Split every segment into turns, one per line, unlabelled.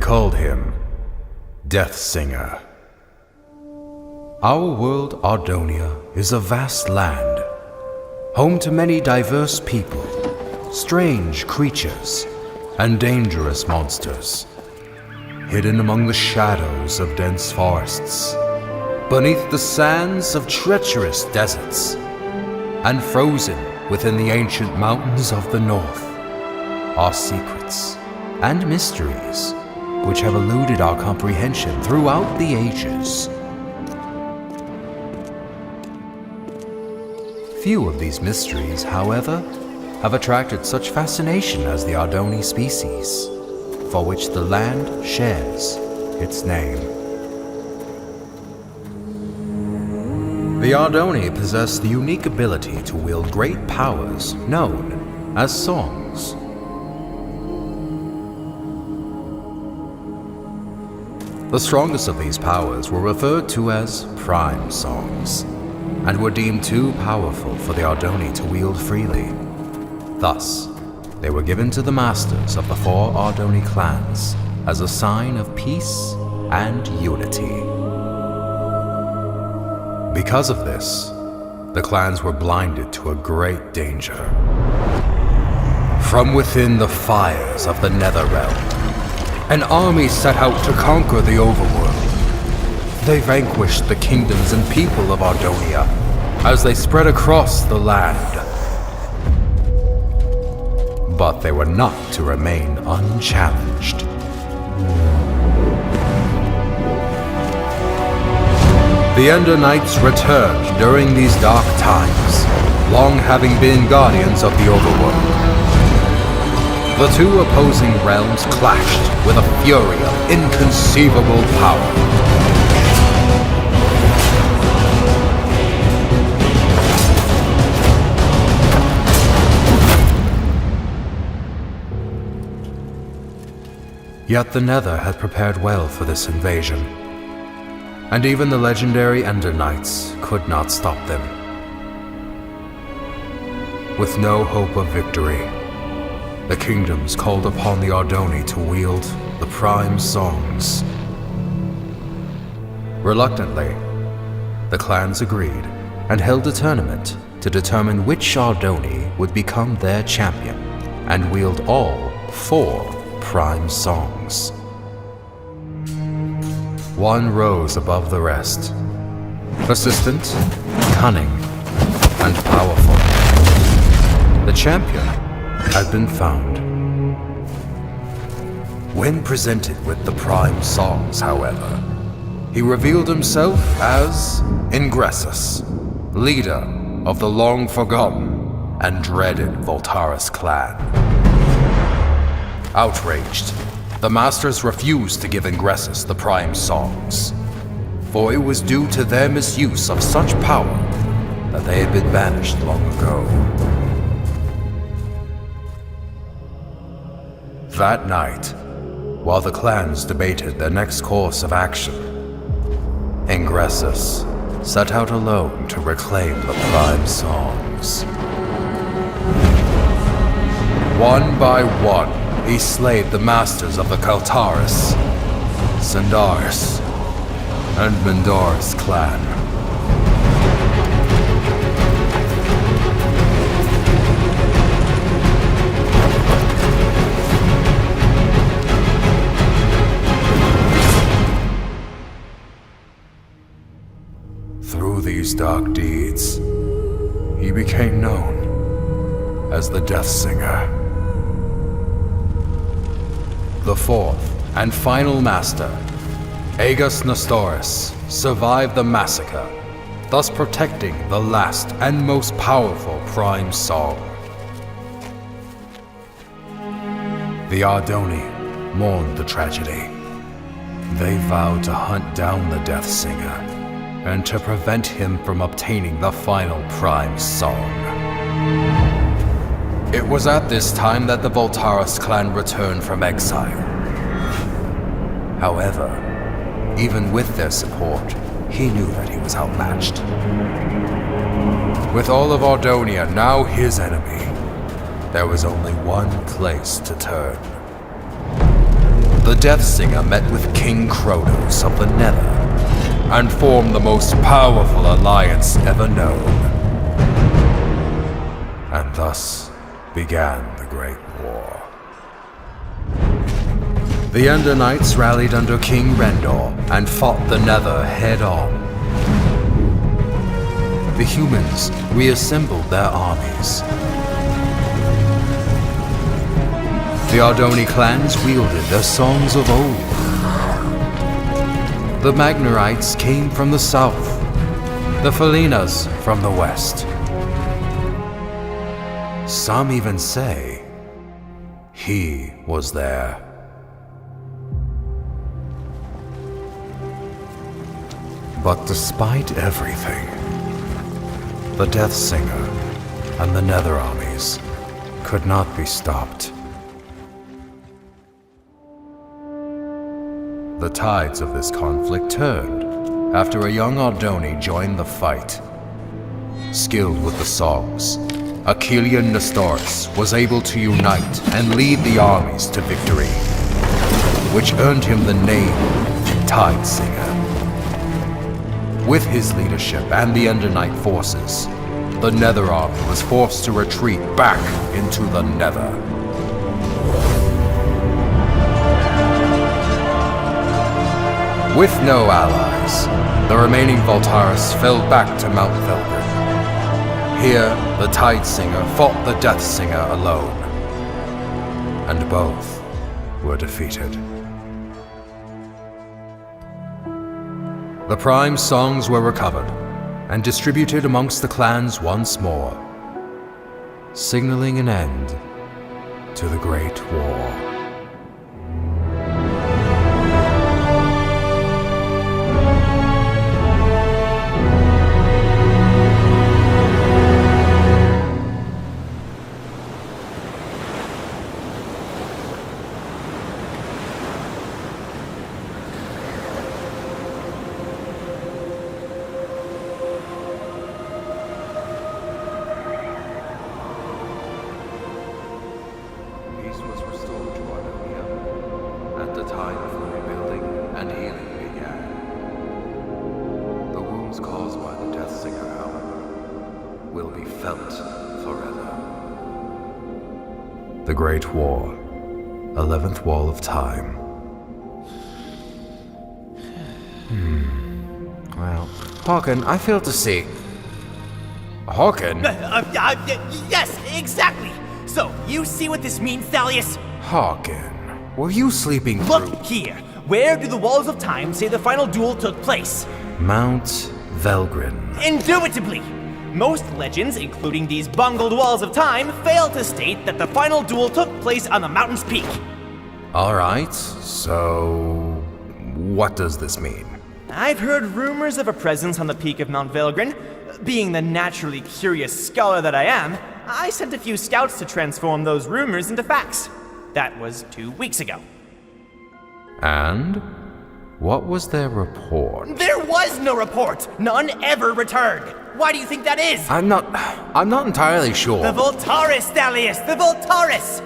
called him Deathsinger. Our world, Ardonia, is a vast land, home to many diverse people, strange creatures, and dangerous monsters, hidden among the shadows of dense forests, beneath the sands of treacherous deserts, and frozen within the ancient mountains of the north, are secrets and mysteries which have eluded our comprehension throughout the ages. Few of these mysteries, however, have attracted such fascination as the Ardoni species, for which the land shares its name. The Ardoni possess the unique ability to wield great powers known as songs. The strongest of these powers were referred to as prime songs, and were deemed too powerful for the Ardoni to wield freely. Thus, they were given to the masters of the 4 Ardoni clans as a sign of peace and unity. Because of this, the clans were blinded to a great danger. From within the fires of the Netherrealm, an army set out to conquer the overworld. They vanquished the kingdoms and people of Ardonia as they spread across the land. But they were not to remain unchallenged. The Ender Knights returned during these dark times, long having been guardians of the overworld. The 2 opposing realms clashed with a fury of inconceivable power. Yet the Nether had prepared well for this invasion, and even the legendary Ender Knights could not stop them. With no hope of victory, the kingdoms called upon the Ardoni to wield the prime songs. Reluctantly, the clans agreed and held a tournament to determine which Ardoni would become their champion and wield all 4 prime songs. One rose above the rest, persistent, cunning, and powerful. The champion had been found. When presented with the prime songs, however, he revealed himself as Ingressus, leader of the long-forgotten and dreaded Voltaris clan. Outraged, the Masters refused to give Ingressus the prime songs, for it was due to their misuse of such power that they had been banished long ago. That night, while the clans debated their next course of action, Ingressus set out alone to reclaim the prime songs. One by one, he slayed the masters of the Kaltaris, Sandaris, and Mendoris clan. Through these dark deeds, he became known as the Deathsinger. The 4th and final master, Aegis Nestoris, survived the massacre, thus protecting the last and most powerful prime song. The Ardoni mourned the tragedy. They vowed to hunt down the Deathsinger and to prevent him from obtaining the final prime song. It was at this time that the Voltaris clan returned from exile. However, even with their support, he knew that he was outmatched. With all of Ardonia now his enemy, there was only one place to turn. the Death Singer met with King Kronos of the Nether and formed the most powerful alliance ever known. And thus began the Great War. The Ender Knights rallied under King Rendor and fought the Nether head-on. The humans reassembled their armies. The Ardoni clans wielded their songs of old. The Magnerites came from the south, the Felinas from the west. Some even say he was there. But despite everything, the Death Singer and the Nether armies could not be stopped. The tides of this conflict turned after a young Ardoni joined the fight. Skilled with the songs, Achillean Nestoris was able to unite and lead the armies to victory, which earned him the name Tide Singer. With his leadership and the Ender Knight forces, the Nether army was forced to retreat back into the Nether. With no allies, the remaining Voltaris fell back to Mount Velgrin. Here, the Tide Singer fought the Death Singer alone, and both were defeated. The Prime songs were recovered and distributed amongst the clans once more, signaling an end to the Great War. Caused by the Death Singer, however, will be felt forever. The Great War, 11th Wall of Time. Well, Harkon, I fail to see. Harkon?
Yes, exactly! So, you see what this means, Thalius?
Harkon, were you sleeping through?
Look here! Where do the Walls of Time say the final duel took place?
Mount Velgrin.
Indubitably! Most legends, including these bungled Walls of Time, fail to state that the final duel took place on the mountain's peak.
Alright, so what does this mean?
I've heard rumors of a presence on the peak of Mount Velgrin. Being the naturally curious scholar that I am, I sent a few scouts to transform those rumors into facts. That was 2 weeks ago.
And? What was their report?
There was no report! None ever returned! Why do you think that is?
I'm not entirely sure.
The Voltaris, Thalius! The Voltaris!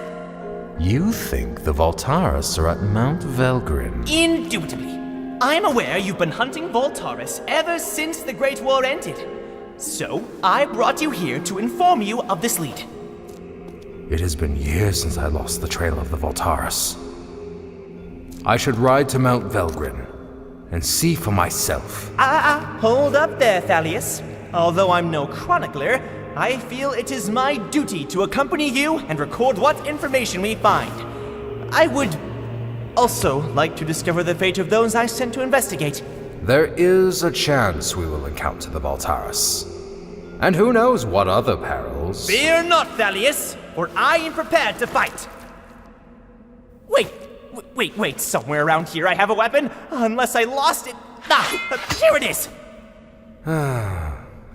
You think the Voltaris are at Mount Velgrin?
Indubitably. I'm aware you've been hunting Voltaris ever since the Great War ended. So, I brought you here to inform you of this lead.
It has been years since I lost the trail of the Voltaris. I should ride to Mount Velgrin and see for myself.
Hold up there, Thalius. Although I'm no chronicler, I feel it is my duty to accompany you and record what information we find. I would also like to discover the fate of those I sent to investigate.
There is a chance we will encounter the Voltaris. And who knows what other perils.
Fear not, Thalius, for I am prepared to fight. Wait, somewhere around here I have a weapon, unless I lost it. Here it is!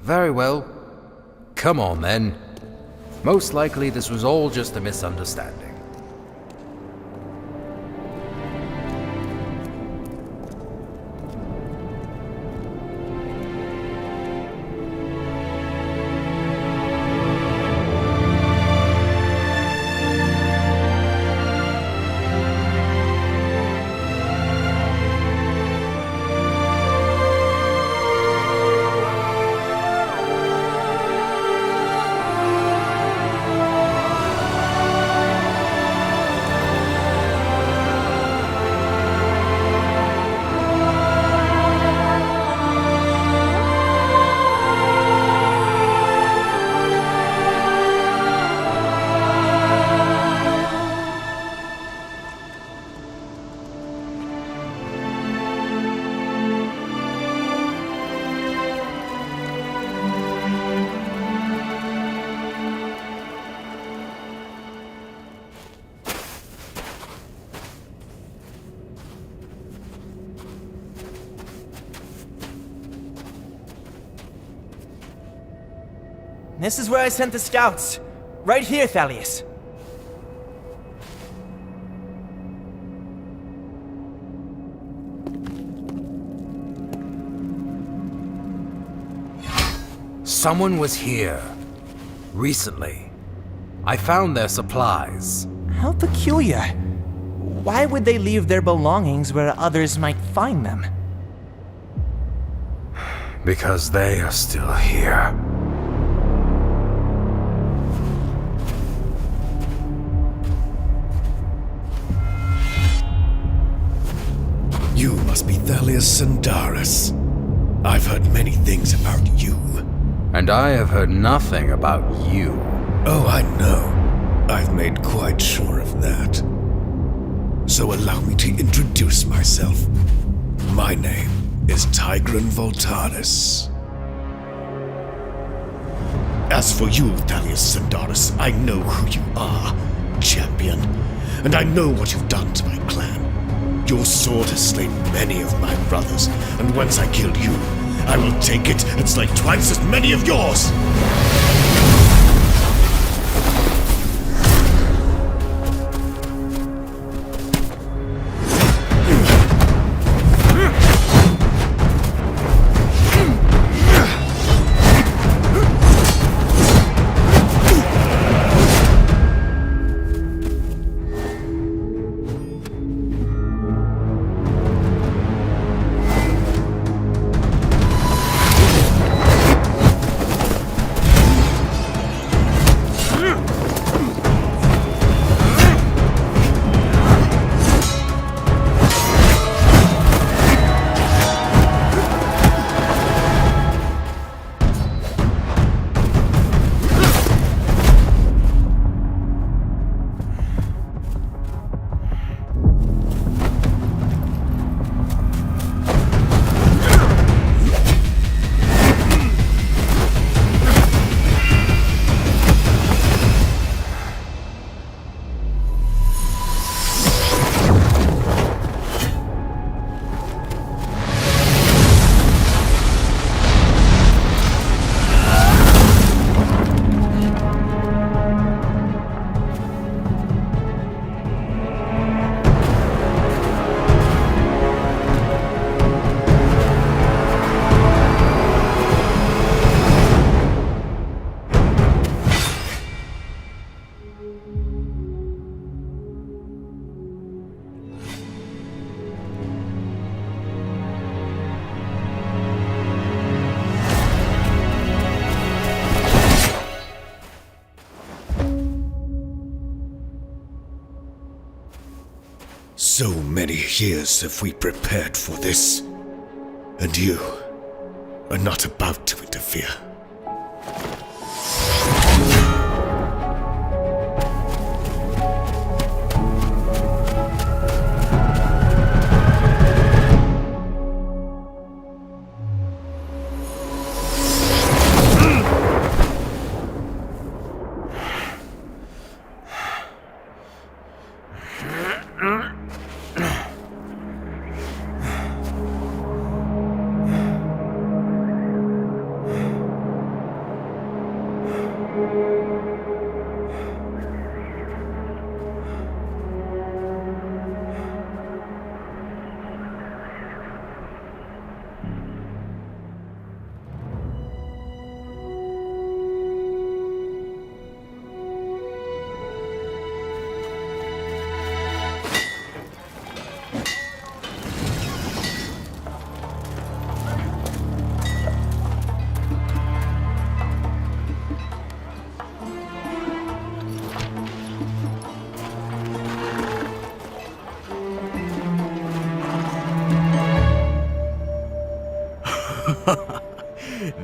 Very well. Come on then. Most likely this was all just a misunderstanding.
This is where I sent the scouts. Right here, Thalius.
Someone was here. Recently. I found their supplies.
How peculiar. Why would they leave their belongings where others might find them?
Because they are still here.
You must be Thalius Sandaris. I've heard many things about you.
And I have heard nothing about you.
Oh, I know. I've made quite sure of that. So allow me to introduce myself. My name is Tigran Voltaris. As for you, Thalius Sandaris, I know who you are, champion. And I know what you've done to my clan. Your sword has slain many of my brothers, and once I kill you, I will take it and slay twice as many of yours! So many years have we prepared for this, and you are not about to interfere.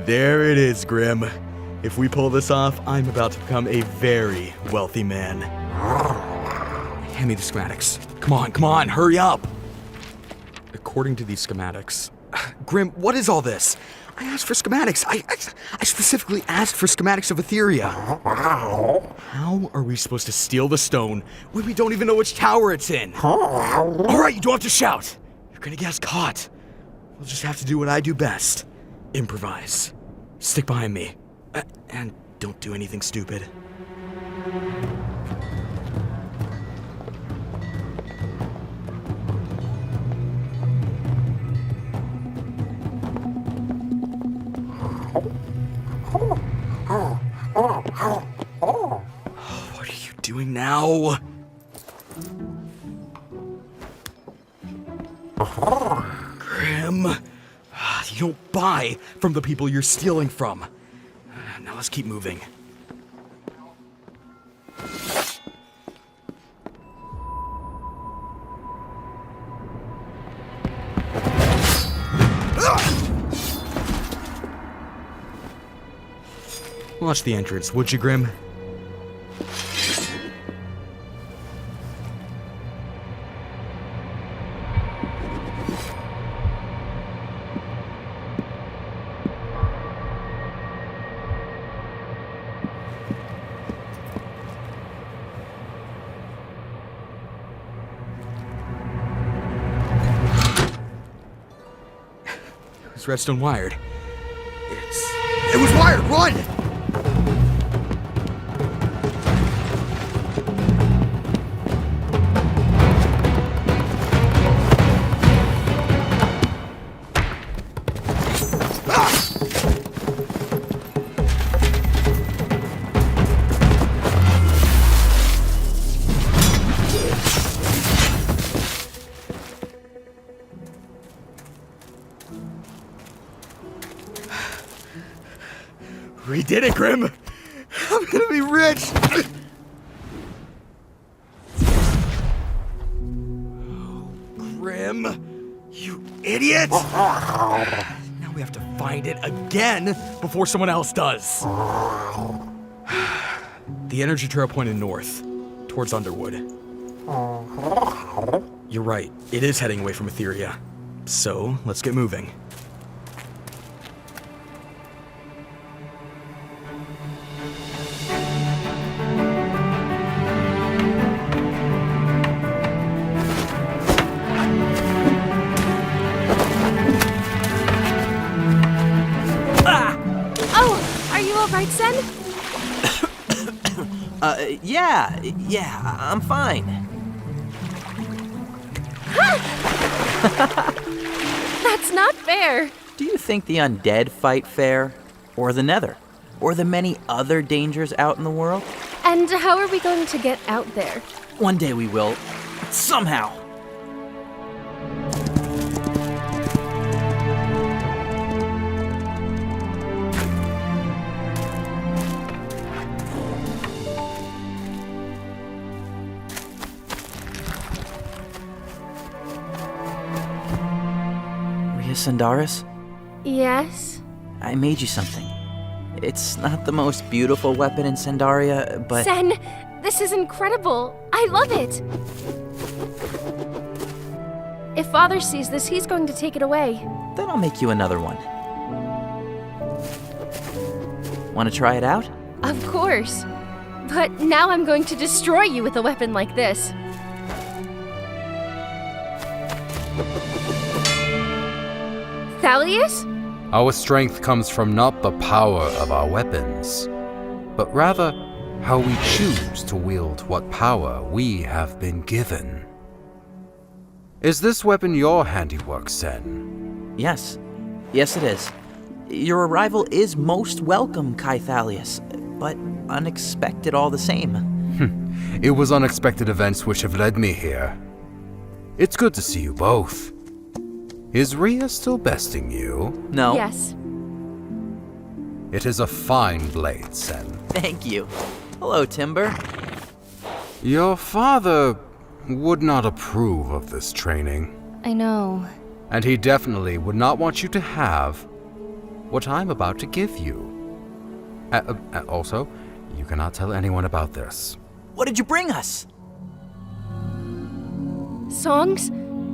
There it is, Grim. If we pull this off, I'm about to become a very wealthy man. Hand me the schematics. Come on, hurry up! According to these schematics... Grim, what is all this? I asked for schematics. I specifically asked for schematics of Etheria. How are we supposed to steal the stone when we don't even know which tower it's in? Alright, you don't have to shout! You're gonna get us caught. We'll just have to do what I do best. Improvise. Stick behind me. And don't do anything stupid. What are you doing now? Grim, you don't buy from the people you're stealing from. Now let's keep moving. Watch the entrance, would you, Grim? Is redstone wired? It was wired! Run! We did it, Grim! I'm gonna be rich! Oh, Grim, you idiot! Now we have to find it again before someone else does. The energy trail pointed north, towards Underwood. You're right, it is heading away from Etheria. So, let's get moving.
Right, Sen?
Yeah, I'm fine.
That's not fair.
Do you think the undead fight fair? Or the Nether? Or the many other dangers out in the world?
And how are we going to get out there?
One day we will. Somehow. Sandaris?
Yes?
I made you something. It's not the most beautiful weapon in Sandaria, but...
Sen, this is incredible. I love it. If Father sees this, he's going to take it away.
Then I'll make you another one. Want to try it out?
Of course. But now I'm going to destroy you with a weapon like this. Thalius?
Our strength comes from not the power of our weapons, but rather how we choose to wield what power we have been given. Is this weapon your handiwork, Sen?
Yes. Yes, it is. Your arrival is most welcome, Kai Thalius, but unexpected all the same.
It was unexpected events which have led me here. It's good to see you both. Is Rhea still besting you?
No.
Yes.
It is a fine blade, Sen.
Thank you. Hello, Timber.
Your father would not approve of this training.
I know.
And he definitely would not want you to have what I'm about to give you. Also, you cannot tell anyone about this.
What did you bring us?
Songs?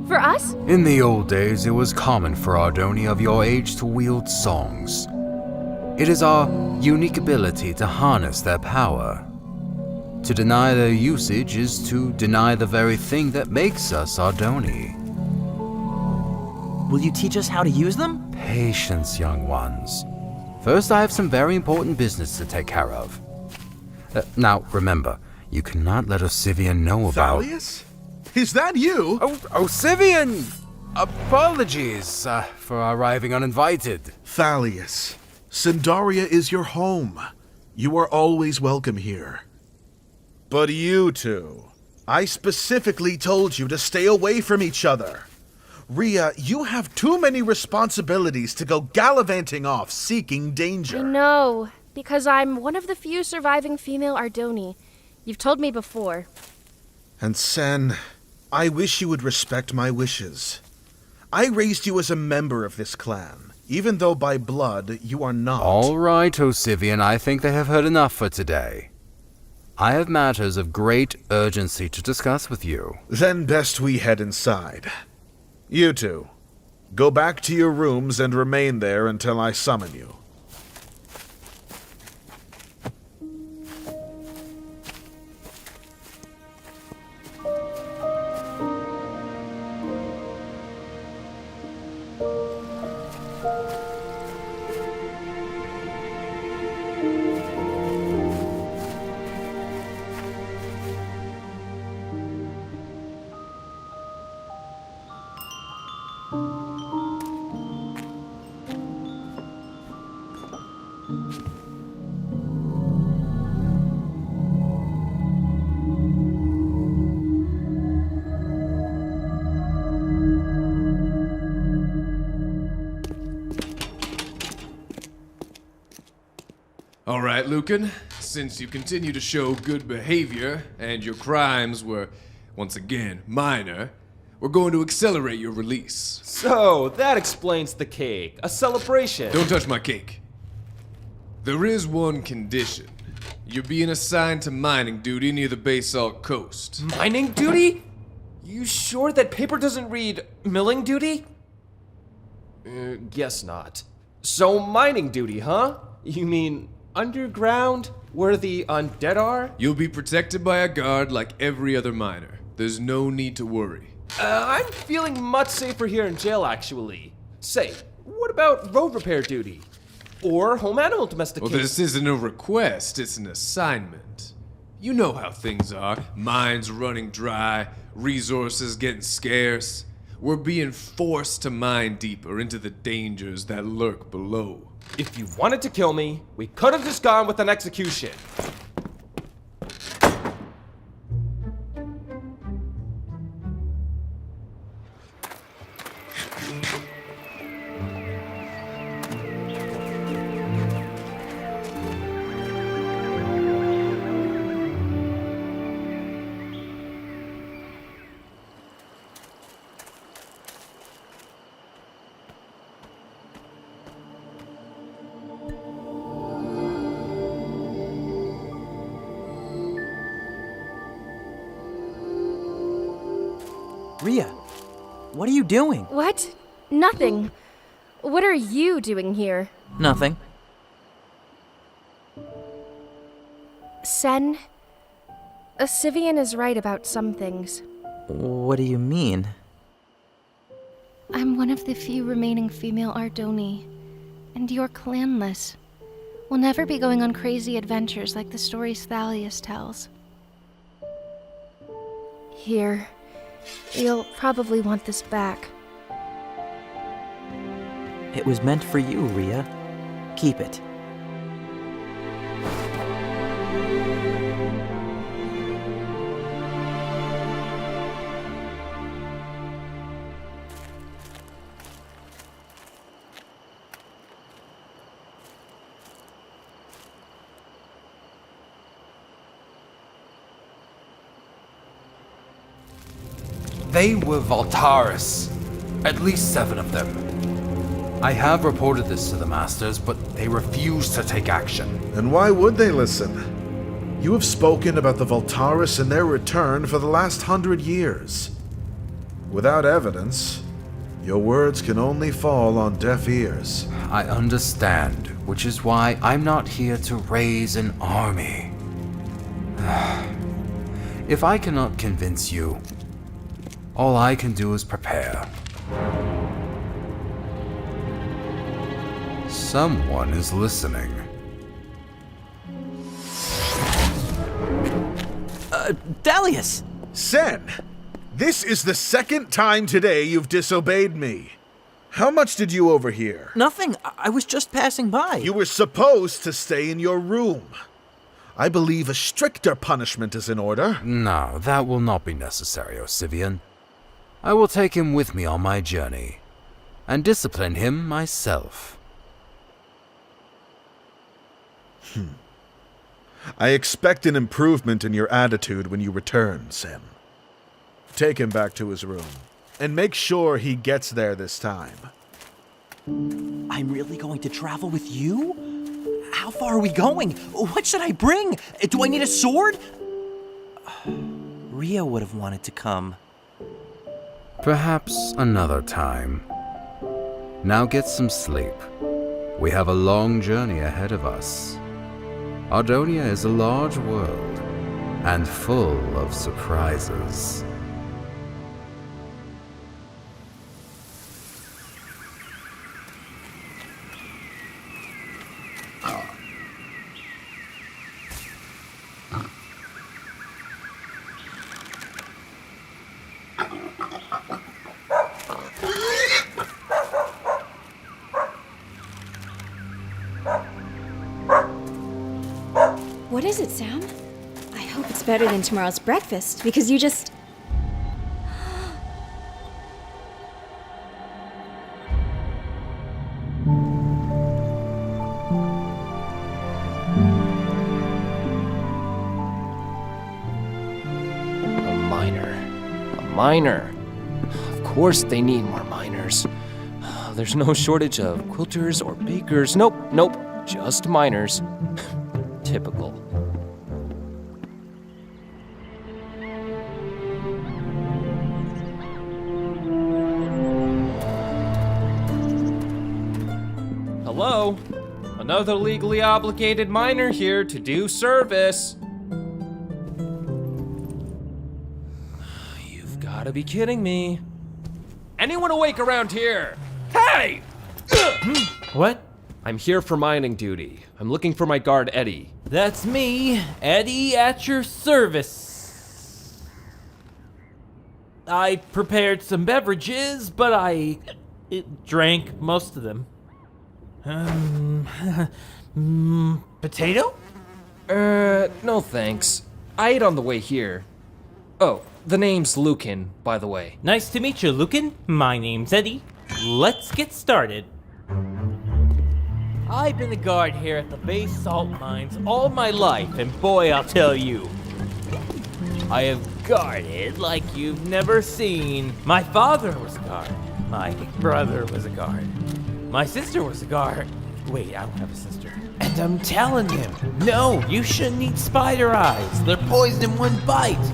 For us?
In the old days, it was common for Ardoni of your age to wield songs. It is our unique ability to harness their power. To deny their usage is to deny the very thing that makes us Ardoni.
Will you teach us how to use them?
Patience, young ones. First, I have some very important business to take care of. Now, remember, you cannot let Osivian know about...
Thalius? Is that you?
Oh, Osivian! Apologies for arriving uninvited.
Thalius, Sindaria is your home. You are always welcome here. But you two, I specifically told you to stay away from each other. Rhea, you have too many responsibilities to go gallivanting off seeking danger.
I know, because I'm one of the few surviving female Ardoni. You've told me before.
And Sen, I wish you would respect my wishes. I raised you as a member of this clan, even though by blood you are not.
All right, Osivian, I think they have heard enough for today. I have matters of great urgency to discuss with you.
Then best we head inside. You two, go back to your rooms and remain there until I summon you.
All right, Lucan, since you continue to show good behavior and your crimes were, once again, minor, we're going to accelerate your release.
So, that explains the cake. A celebration.
Don't touch my cake. There is one condition. You're being assigned to mining duty near the Basalt Coast.
Mining duty? You sure that paper doesn't read milling duty? Guess not. So, mining duty, huh? You mean underground, where the undead are?
You'll be protected by a guard like every other miner. There's no need to worry.
I'm feeling much safer here in jail, actually. Say, what about road repair duty? Or home animal domestication?
Well, this isn't a request, it's an assignment. You know how things are. Mines running dry, resources getting scarce. We're being forced to mine deeper into the dangers that lurk below.
If you wanted to kill me, we could have just gone with an execution.
Rhea, what are you doing?
What? Nothing. What are you doing here?
Nothing.
Sen, Osivian is right about some things.
What do you mean?
I'm one of the few remaining female Ardoni, and you're clanless. We'll never be going on crazy adventures like the stories Thalius tells. Here. You'll probably want this back.
It was meant for you, Rhea. Keep it.
They were Voltaris. At least 7 of them. I have reported this to the Masters, but they refuse to take action.
And why would they listen? You have spoken about the Voltaris and their return for the last 100 years. Without evidence, your words can only fall on deaf ears.
I understand, which is why I'm not here to raise an army. If I cannot convince you, all I can do is prepare. Someone is listening.
Thalius!
Sen, this is the second time today you've disobeyed me. How much did you overhear?
Nothing. I was just passing by.
You were supposed to stay in your room. I believe a stricter punishment is in order.
No, that will not be necessary, Osivian. I will take him with me on my journey, and discipline him myself.
I expect an improvement in your attitude when you return, Sen. Take him back to his room, and make sure he gets there this time.
I'm really going to travel with you? How far are we going? What should I bring? Do I need a sword? Ria would have wanted to come.
Perhaps another time. Now get some sleep. We have a long journey ahead of us. Ardonia is a large world, and full of surprises.
What is it, Sam? I hope it's better than tomorrow's breakfast, because you just...
A miner. Of course they need more miners. There's no shortage of quilters or bakers. Nope, just miners. Typical. Hello? Another legally obligated miner here to do service. You've gotta be kidding me. Anyone awake around here? Hey!
What?
I'm here for mining duty. I'm looking for my guard, Eddie.
That's me, Eddie, at your service. I prepared some beverages, but I drank most of them. Potato?
No thanks. I ate on the way here. Oh, the name's Lucan, by the way.
Nice to meet you, Lucan. My name's Eddie. Let's get started. I've been a guard here at the base salt mines all my life, and boy, I'll tell you, I have guarded like you've never seen. My father was a guard. My brother was a guard. My sister was a guard. Wait, I don't have a sister. And I'm telling him, no, you shouldn't eat spider eyes. They're poisoned in one bite.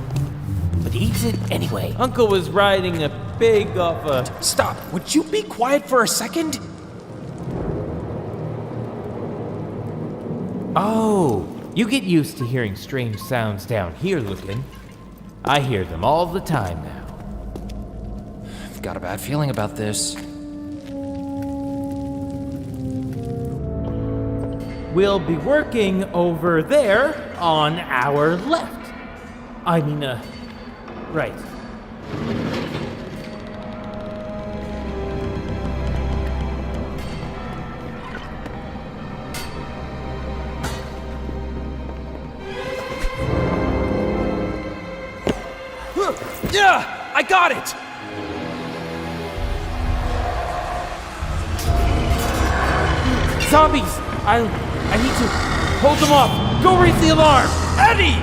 But he eats it anyway. Uncle was riding a pig off a...
Stop! Would you be quiet for a second?
Oh, you get used to hearing strange sounds down here, Lucan. I hear them all the time now.
I've got a bad feeling about this.
We'll be working over there on our left. I mean, right.
Yeah, I got it!
Zombies! I need to hold them off. Go raise the alarm.
Eddie!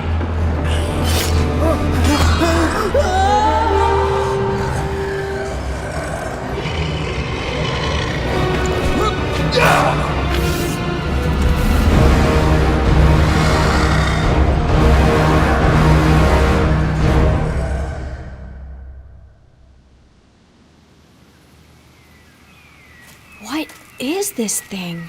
What is this thing?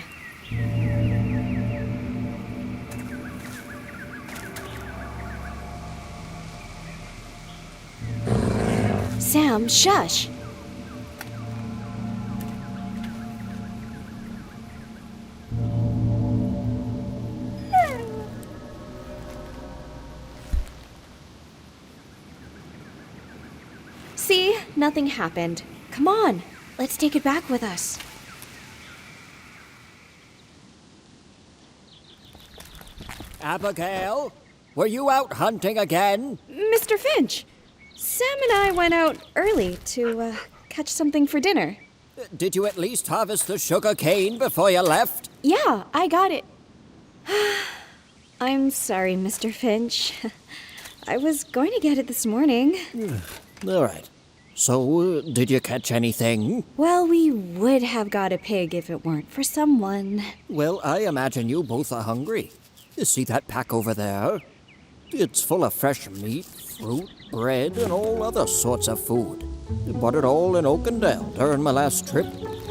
Sam, shush! nothing happened. Come on, let's take it back with us.
Abigail, were you out hunting again?
Mr. Finch, Sam and I went out early to catch something for dinner.
Did you at least harvest the sugar cane before you left?
Yeah, I got it. I'm sorry, Mr. Finch. I was going to get it this morning.
All right. So, did you catch anything?
Well, we would have got a pig if it weren't for someone.
Well, I imagine you both are hungry. You see that pack over there? It's full of fresh meat, fruit, bread, and all other sorts of food. Bought it all in Oakendale during my last trip.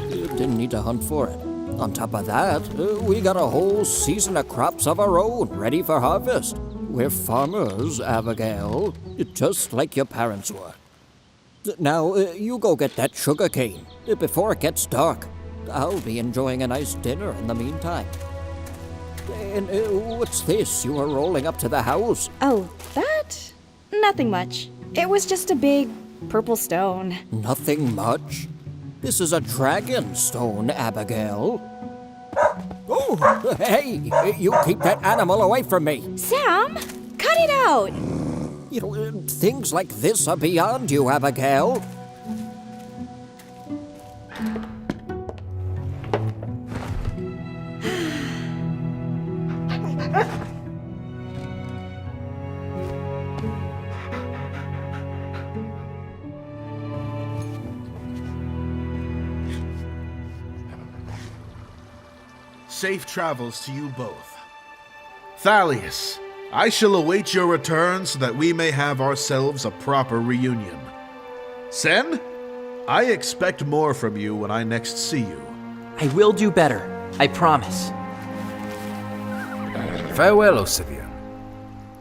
Didn't need to hunt for it. On top of that, we got a whole season of crops of our own ready for harvest. We're farmers, Abigail, just like your parents were. Now, you go get that sugar cane before it gets dark. I'll be enjoying a nice dinner in the meantime. And what's this you are rolling up to the house?
Oh, that? Nothing much. It was just a big purple stone.
Nothing much? This is a dragon stone, Abigail. Oh, hey, you keep that animal away from me.
Sam, cut it out.
You know, things like this are beyond you, Abigail.
Safe travels to you both. Thalius, I shall await your return so that we may have ourselves a proper reunion. Sen, I expect more from you when I next see you.
I will do better, I promise.
Farewell, Osivian.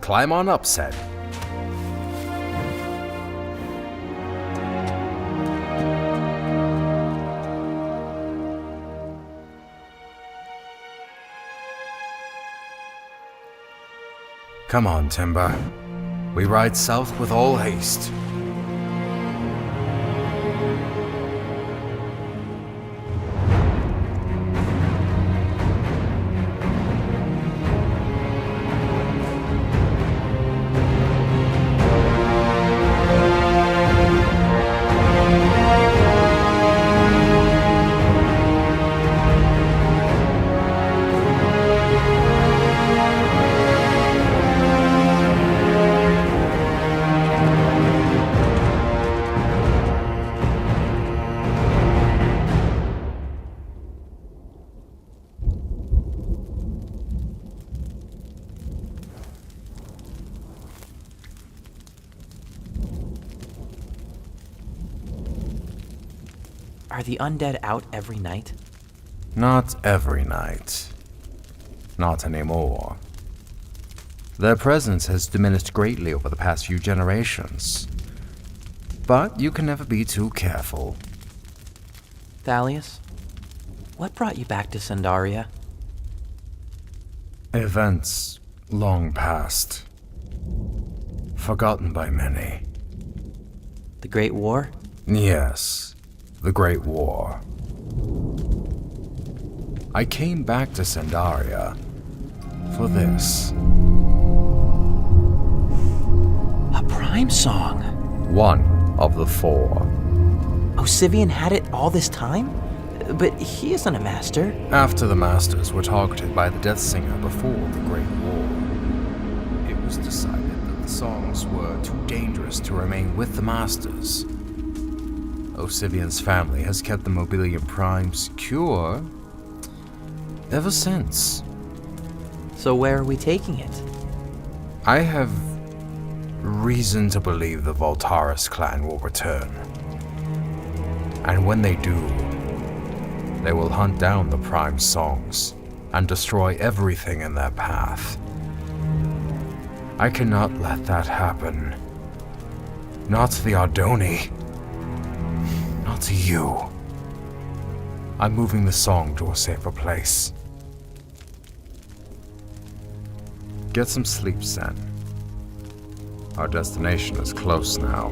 Climb on up, Sen. Come on, Timber. We ride south with all haste.
Are the undead out every night?
Not every night. Not anymore. Their presence has diminished greatly over the past few generations. But you can never be too careful.
Thalius, what brought you back to Sandaria?
Events long past. Forgotten by many.
The Great War?
Yes. The Great War. I came back to Sandaria for this.
A Prime song?
One of the four.
Osivian had it all this time? But he isn't a master.
After the masters were targeted by the Death Singer before the Great War, it was decided that the songs were too dangerous to remain with the masters. Osivian's family has kept the Mobilium Prime secure ever since.
So where are we taking it?
I have reason to believe the Voltaris clan will return. And when they do, they will hunt down the Prime songs and destroy everything in their path. I cannot let that happen. Not to the Ardoni. Not to you. I'm moving the song to a safer place. Get some sleep, Sen. Our destination is close now.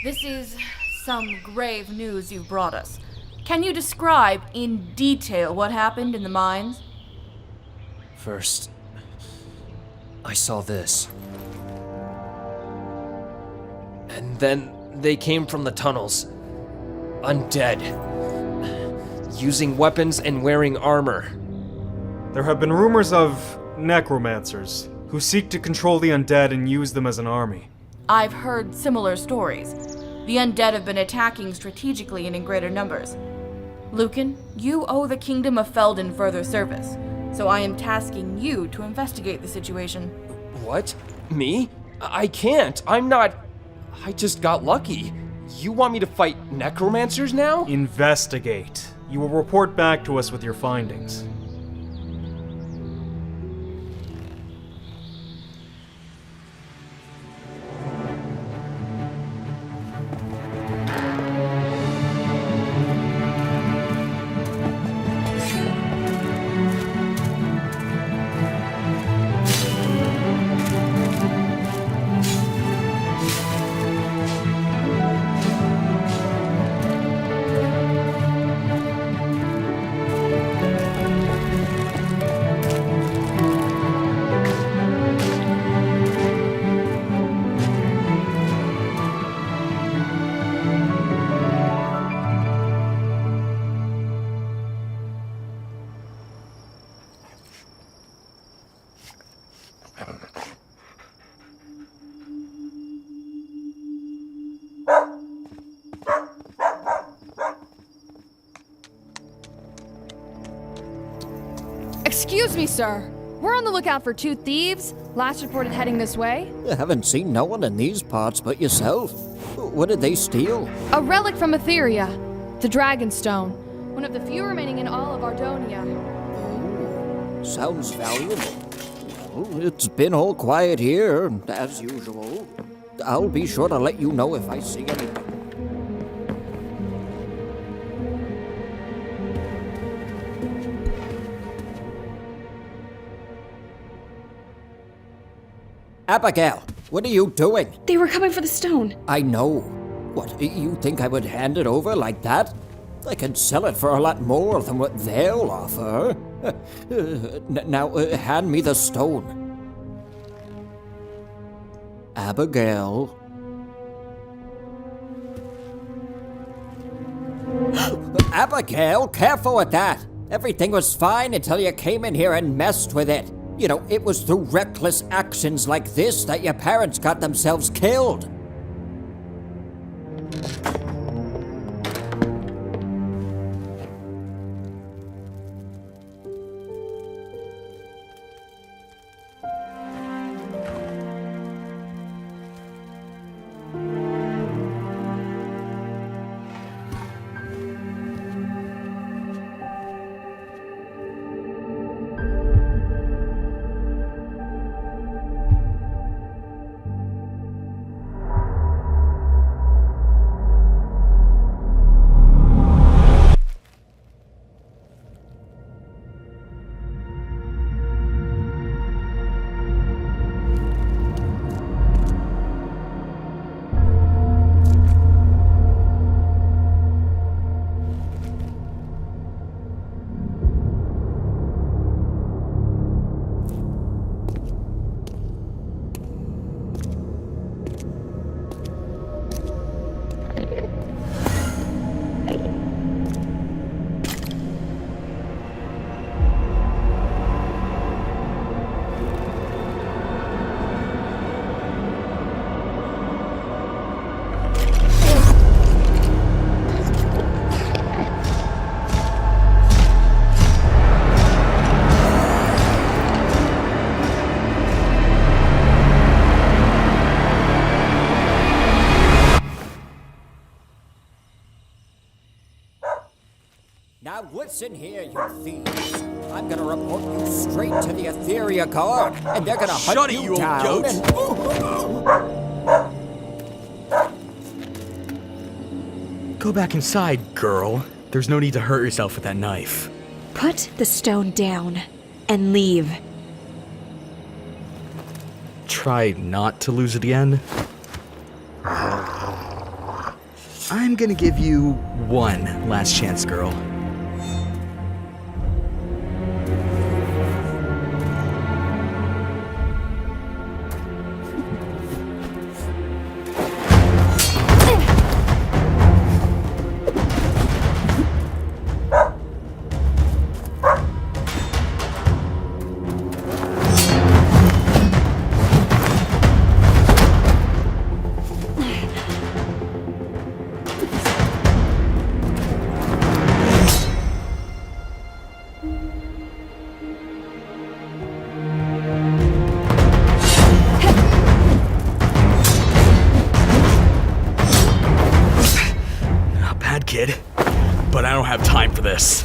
This is some grave news you've brought us. Can you describe in detail what happened in the mines?
First, I saw this. And then they came from the tunnels. Undead. Using weapons and wearing armor.
There have been rumors of necromancers who seek to control the undead and use them as an army.
I've heard similar stories. The undead have been attacking strategically and in greater numbers. Lucan, you owe the Kingdom of Felden further service, so I am tasking you to investigate the situation.
What? Me? I can't. I'm not... I just got lucky. You want me to fight necromancers now?
Investigate. You will report back to us with your findings.
Excuse me, sir. We're on the lookout for 2 thieves. Last reported heading this way.
I haven't seen no one in these parts but yourself. What did they steal?
A relic from Etheria. The Dragonstone. One of the few remaining in all of Ardonia.
Sounds valuable. Well, it's been all quiet here, as usual. I'll be sure to let you know if I see anything. Abigail, what are you doing?
They were coming for the stone.
I know. What, you think I would hand it over like that? I can sell it for a lot more than what they'll offer. Now, hand me the stone. Abigail. Abigail, careful with that. Everything was fine until you came in here and messed with it. You know, it was through reckless actions like this that your parents got themselves killed. Now listen here, you thieves. I'm gonna report you straight to the Etheria Guard, and they're gonna hunt
Shut it,
you
you old
down
goat.
and...
Go back inside, girl. There's no need to hurt yourself with that knife.
Put the stone down and leave.
Try not to lose it again. I'm gonna give you one last chance, girl. Kid, but I don't have time for this.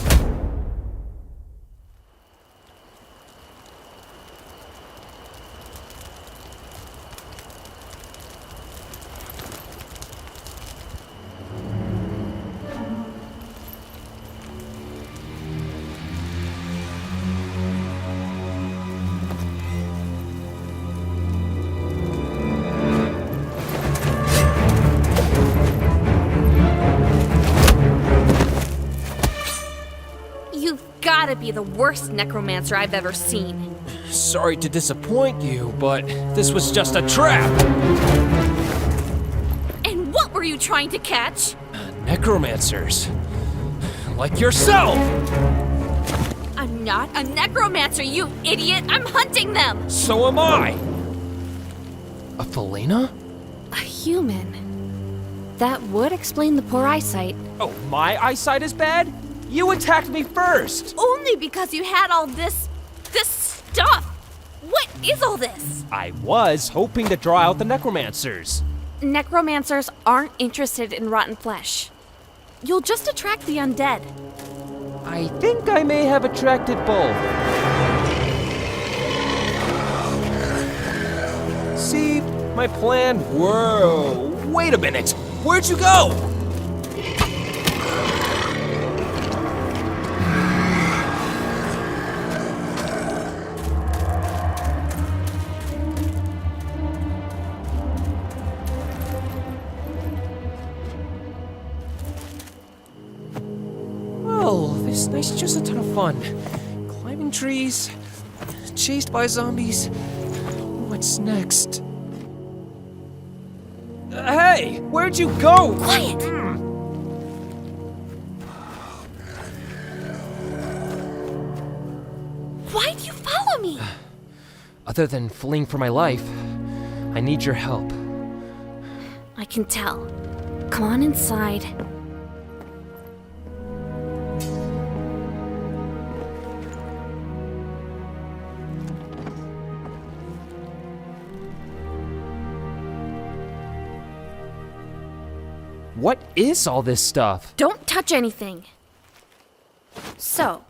Gotta be the worst necromancer I've ever seen.
Sorry to disappoint you, but this was just a trap.
And what were you trying to catch?
Necromancers. Like yourself!
I'm not a necromancer, you idiot! I'm hunting them!
So am I! A Felina?
A human. That would explain the poor eyesight.
Oh, my eyesight is bad? You attacked me first!
Only because you had all this stuff! What is all this?
I was hoping to draw out the necromancers.
Necromancers aren't interested in rotten flesh. You'll just attract the undead.
I think I may have attracted both. See, my plan... Whoa, wait a minute! Where'd you go? This night's just a ton of fun. Climbing trees, chased by zombies. What's next? Hey, where'd you go?
Quiet! Why'd you follow me?
Other than fleeing for my life, I need your help.
I can tell. Come on inside.
What is all this stuff?
Don't touch anything. So,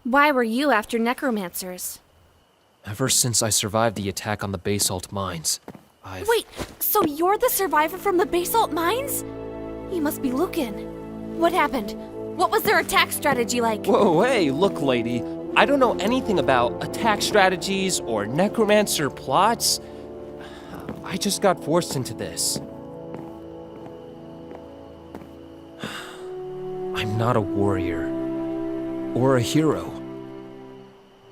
why were you after necromancers?
Ever since I survived the attack on the basalt mines, I've...
Wait, so you're the survivor from the basalt mines? You must be Lucan. What happened? What was their attack strategy like?
Whoa, hey, look, lady. I don't know anything about attack strategies or necromancer plots. I just got forced into this. I'm not a warrior or a hero.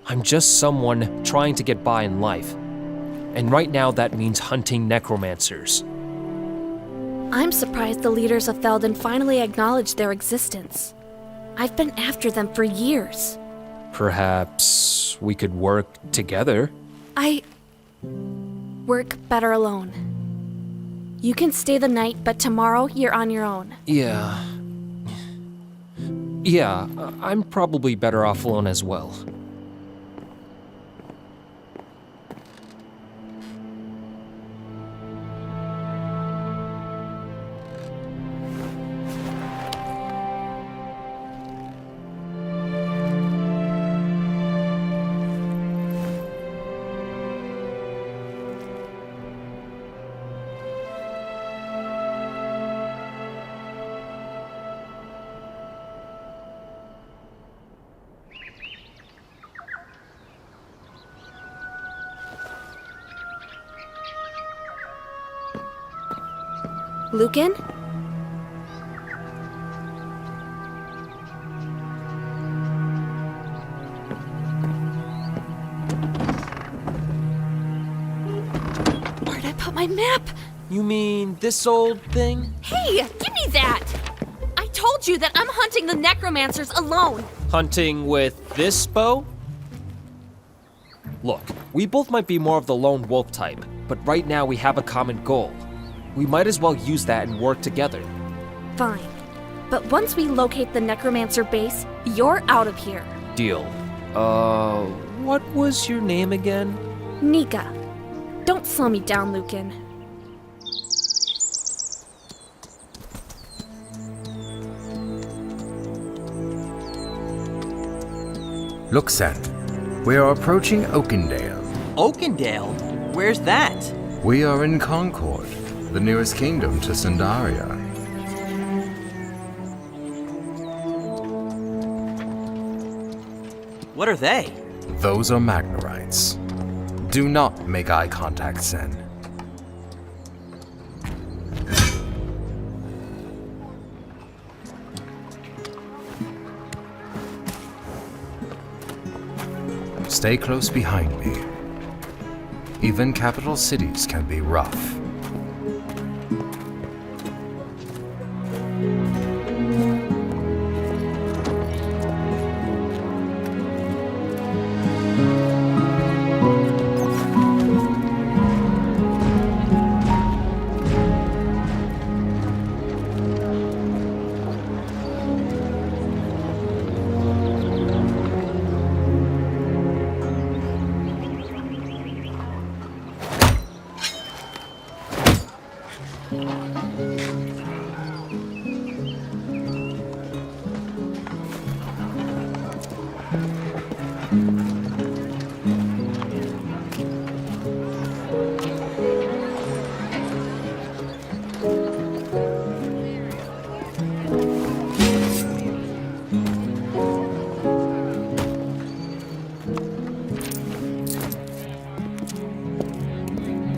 I'm just someone trying to get by in life. And right now that means hunting necromancers.
I'm surprised the leaders of Felden finally acknowledged their existence. I've been after them for years.
Perhaps we could work together?
I work better alone. You can stay the night, but tomorrow you're on your own.
Yeah, I'm probably better off alone as well.
Lucan? Where'd I put my map?
You mean this old thing?
Hey, give me that! I told you that I'm hunting the necromancers alone.
Hunting with this bow? Look, we both might be more of the lone wolf type, but right now we have a common goal. We might as well use that and work together.
Fine. But once we locate the necromancer base, you're out of here.
Deal. What was your name again?
Nika. Don't slow me down, Lucan.
Look, Sen. We are approaching Oakendale.
Oakendale? Where's that?
We are in Concord, the nearest kingdom to Sandaria.
What are they?
Those are Magnarites. Do not make eye contact, Sen. Stay close behind me. Even capital cities can be rough.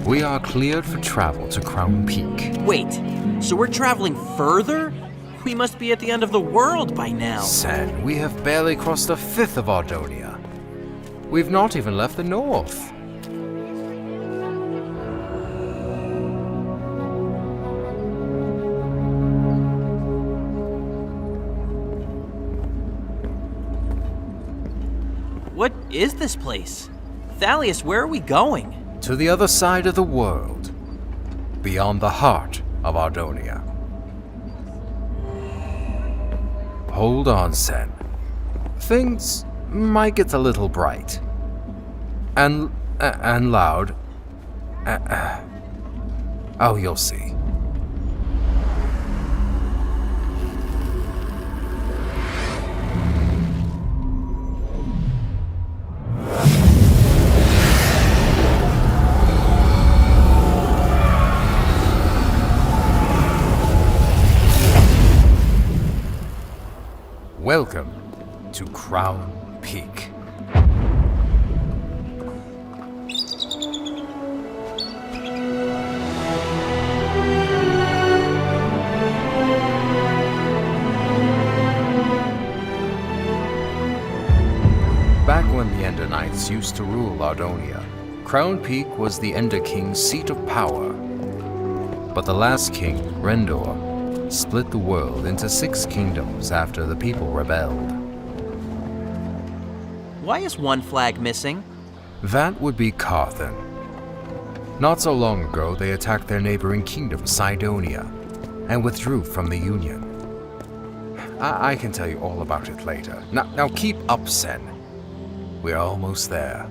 We are cleared for travel to Crown Peak.
Wait, so we're traveling further? We must be at the end of the world by now.
Sen, we have barely crossed a fifth of Ardonia. We've not even left the north.
What is this place? Thalius, where are we going?
To the other side of the world, beyond the heart of Ardonia. Hold on, Sen. Things might get a little bright. And loud. Oh, you'll see. Welcome to Crown Peak. Back when the Ender Knights used to rule Ardonia, Crown Peak was the Ender King's seat of power. But the last king, Rendor, split the world into 6 kingdoms after the people rebelled.
Why is one flag missing?
That would be Carthan. Not so long ago, they attacked their neighboring kingdom, Cydonia, and withdrew from the Union. I can tell you all about it later. Now keep up, Sen. We're almost there.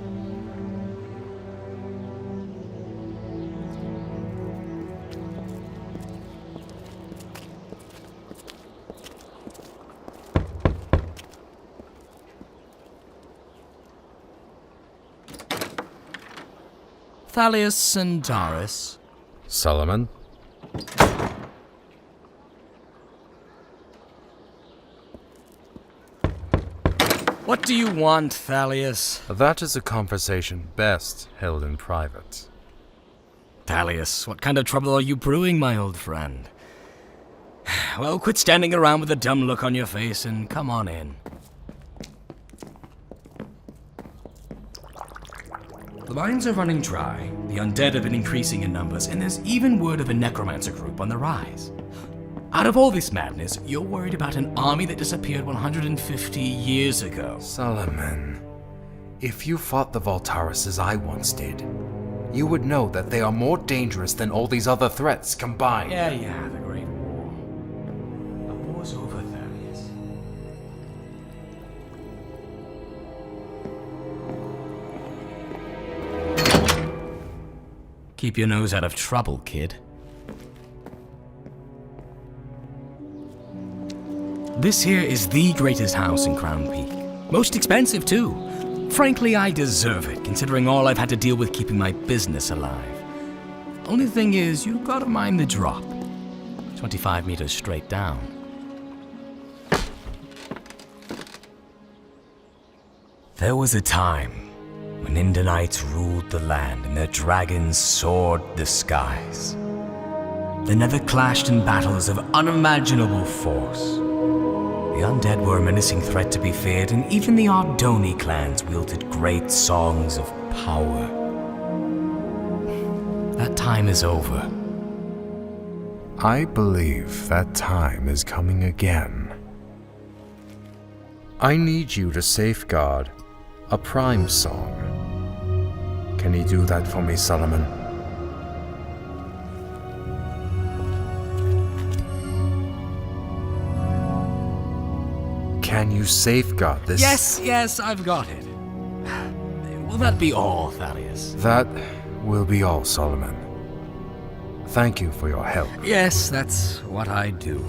Thalius and Doris.
Solomon?
What do you want, Thalius?
That is a conversation best held in private.
Thalius, what kind of trouble are you brewing, my old friend? Well, quit standing around with a dumb look on your face and come on in. The mines are running dry, the undead have been increasing in numbers, and there's even word of a necromancer group on the rise. Out of all this madness, you're worried about an army that disappeared 150 years ago.
Solomon, if you fought the Voltaris as I once did, you would know that they are more dangerous than all these other threats combined.
Yeah, the Great War. The war's over, Thalius. Keep your nose out of trouble, kid. This here is the greatest house in Crown Peak. Most expensive, too. Frankly, I deserve it, considering all I've had to deal with keeping my business alive. Only thing is, you gotta mind the drop. 25 meters straight down. There was a time when Indanites ruled the land and their dragons soared the skies. The Nether clashed in battles of unimaginable force. The undead were a menacing threat to be feared, and even the Ardoni clans wielded great songs of power. That time is over.
I believe that time is coming again. I need you to safeguard a Prime song. Can you do that for me, Solomon? Can you safeguard this?
Yes, I've got it. Will that be all, Thalius?
That will be all, Solomon. Thank you for your help.
Yes, that's what I do.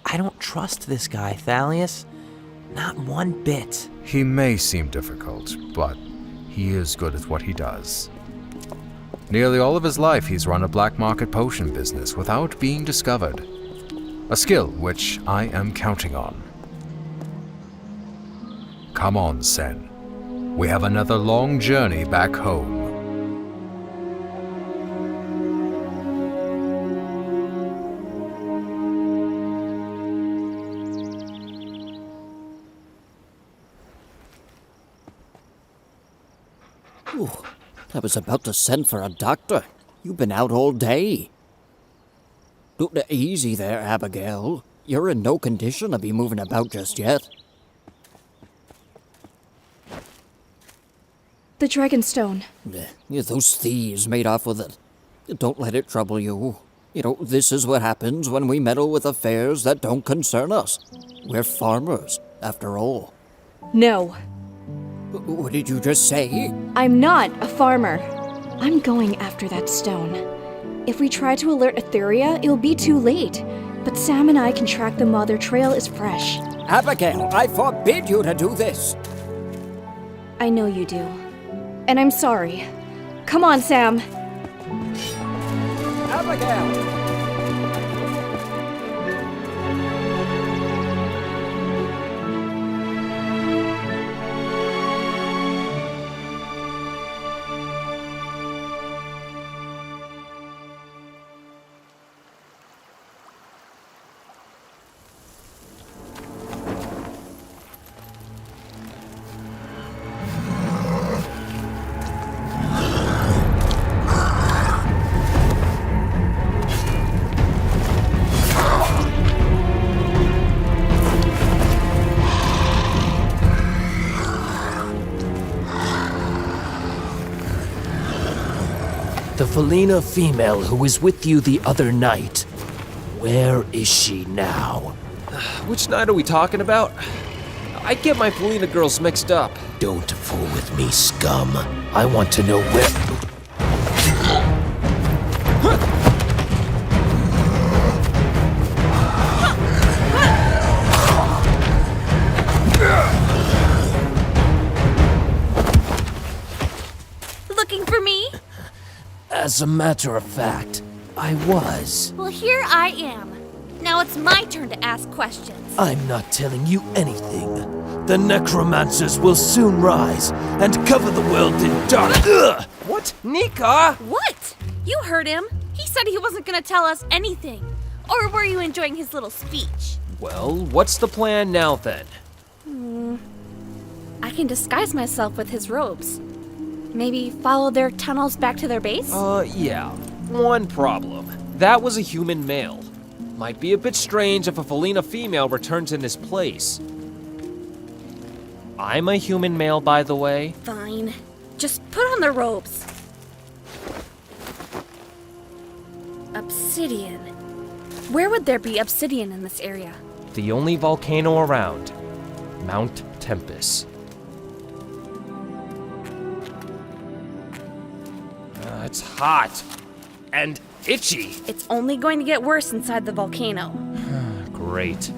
I don't trust this guy, Thalius. Not one bit.
He may seem difficult, but he is good at what he does. Nearly all of his life he's run a black market potion business without being discovered. A skill which I am counting on. Come on, Sen. We have another long journey back home.
Ooh, I was about to send for a doctor. You've been out all day. Easy there, Abigail. You're in no condition to be moving about just yet.
The Dragonstone.
Those thieves made off with it. Don't let it trouble you. You know, this is what happens when we meddle with affairs that don't concern us. We're farmers, after all.
No.
What did you just say?
I'm not a farmer. I'm going after that stone. If we try to alert Etheria, it'll be too late. But Sam and I can track them while their trail is fresh.
Abigail, I forbid you to do this!
I know you do. And I'm sorry. Come on, Sam.
Abigail!
The Felina female who was with you the other night. Where is she now?
Which night are we talking about? I get my Felina girls mixed up.
Don't fool with me, scum. I want to know where...
Looking for me?
As a matter of fact, I was.
Well, here I am. Now it's my turn to ask questions.
I'm not telling you anything.
The necromancers will soon rise and cover the world in dark. Ugh!
What? Nika?
What? You heard him. He said he wasn't gonna tell us anything. Or were you enjoying his little speech?
Well, what's the plan now then?
I can disguise myself with his robes. Maybe follow their tunnels back to their base?
Yeah. One problem. That was a human male. Might be a bit strange if a Felina female returns in his place. I'm a human male, by the way.
Fine. Just put on the robes. Obsidian. Where would there be obsidian in this area?
The only volcano around. Mount Tempest. It's hot. And itchy.
It's only going to get worse inside the volcano.
Great.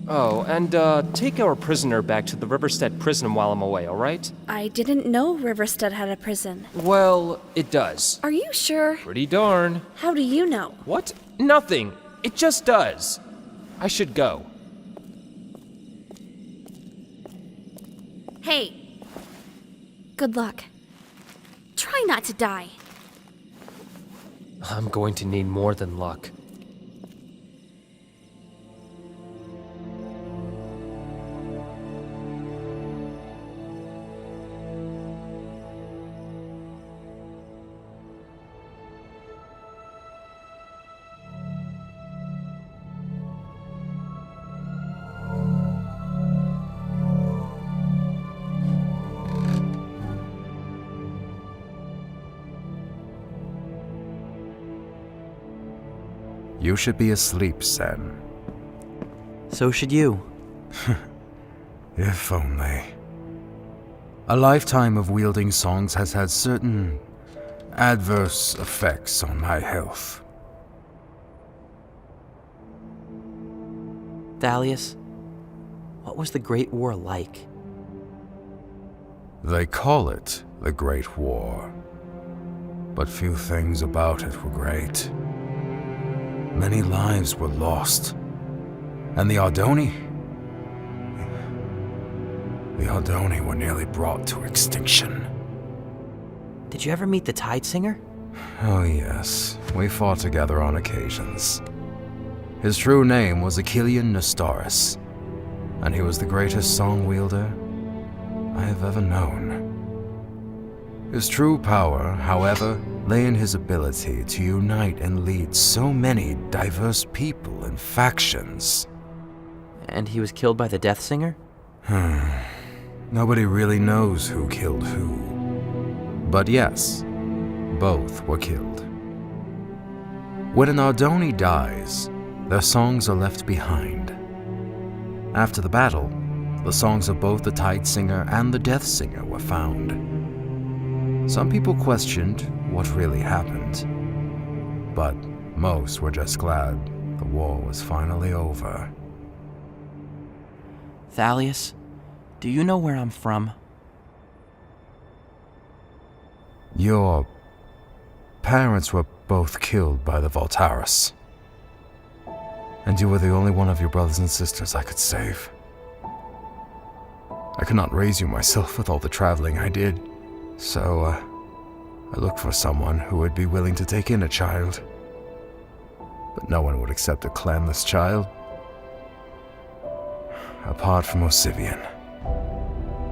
Oh, and take our prisoner back to the Riverstead prison while I'm away, alright?
I didn't know Riverstead had a prison.
Well, it does.
Are you sure?
Pretty darn.
How do you know?
What? Nothing. It just does. I should go.
Hey. Good luck. Try not to die.
I'm going to need more than luck.
You should be asleep, Sen.
So should you.
If only. A lifetime of wielding songs has had certain adverse effects on my health.
Thalius, what was the Great War like?
They call it the Great War, but few things about it were great. Many lives were lost, and the Ardoni were nearly brought to extinction.
Did you ever meet the Tide Singer?
Oh yes, we fought together on occasions. His true name was Achillean Nestoris, and he was the greatest song wielder I have ever known. His true power, however, lay in his ability to unite and lead so many diverse people and factions.
And he was killed by the Death Singer?
Nobody really knows who killed who. But yes, both were killed. When an Ardoni dies, their songs are left behind. After the battle, the songs of both the Tide Singer and the Death Singer were found. Some people questioned what really happened, but most were just glad the war was finally over.
Thalius, do you know where I'm from?
Your parents were both killed by the Voltaris, and you were the only one of your brothers and sisters I could save. I could not raise you myself with all the traveling I did, so I looked for someone who would be willing to take in a child. But no one would accept a clanless child. Apart from Osivian.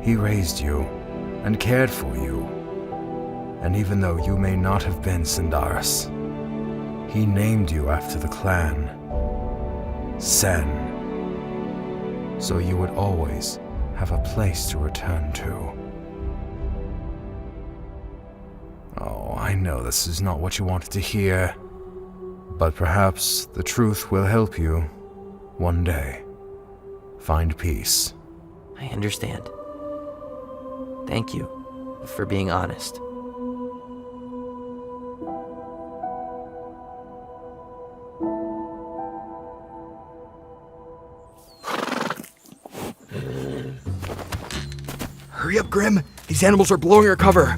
He raised you and cared for you. And even though you may not have been Sindaris, he named you after the clan, Sen. So you would always have a place to return to. Oh, I know this is not what you wanted to hear, but perhaps the truth will help you one day find peace.
I understand. Thank you for being honest.
Hurry up, Grim! These animals are blowing our cover!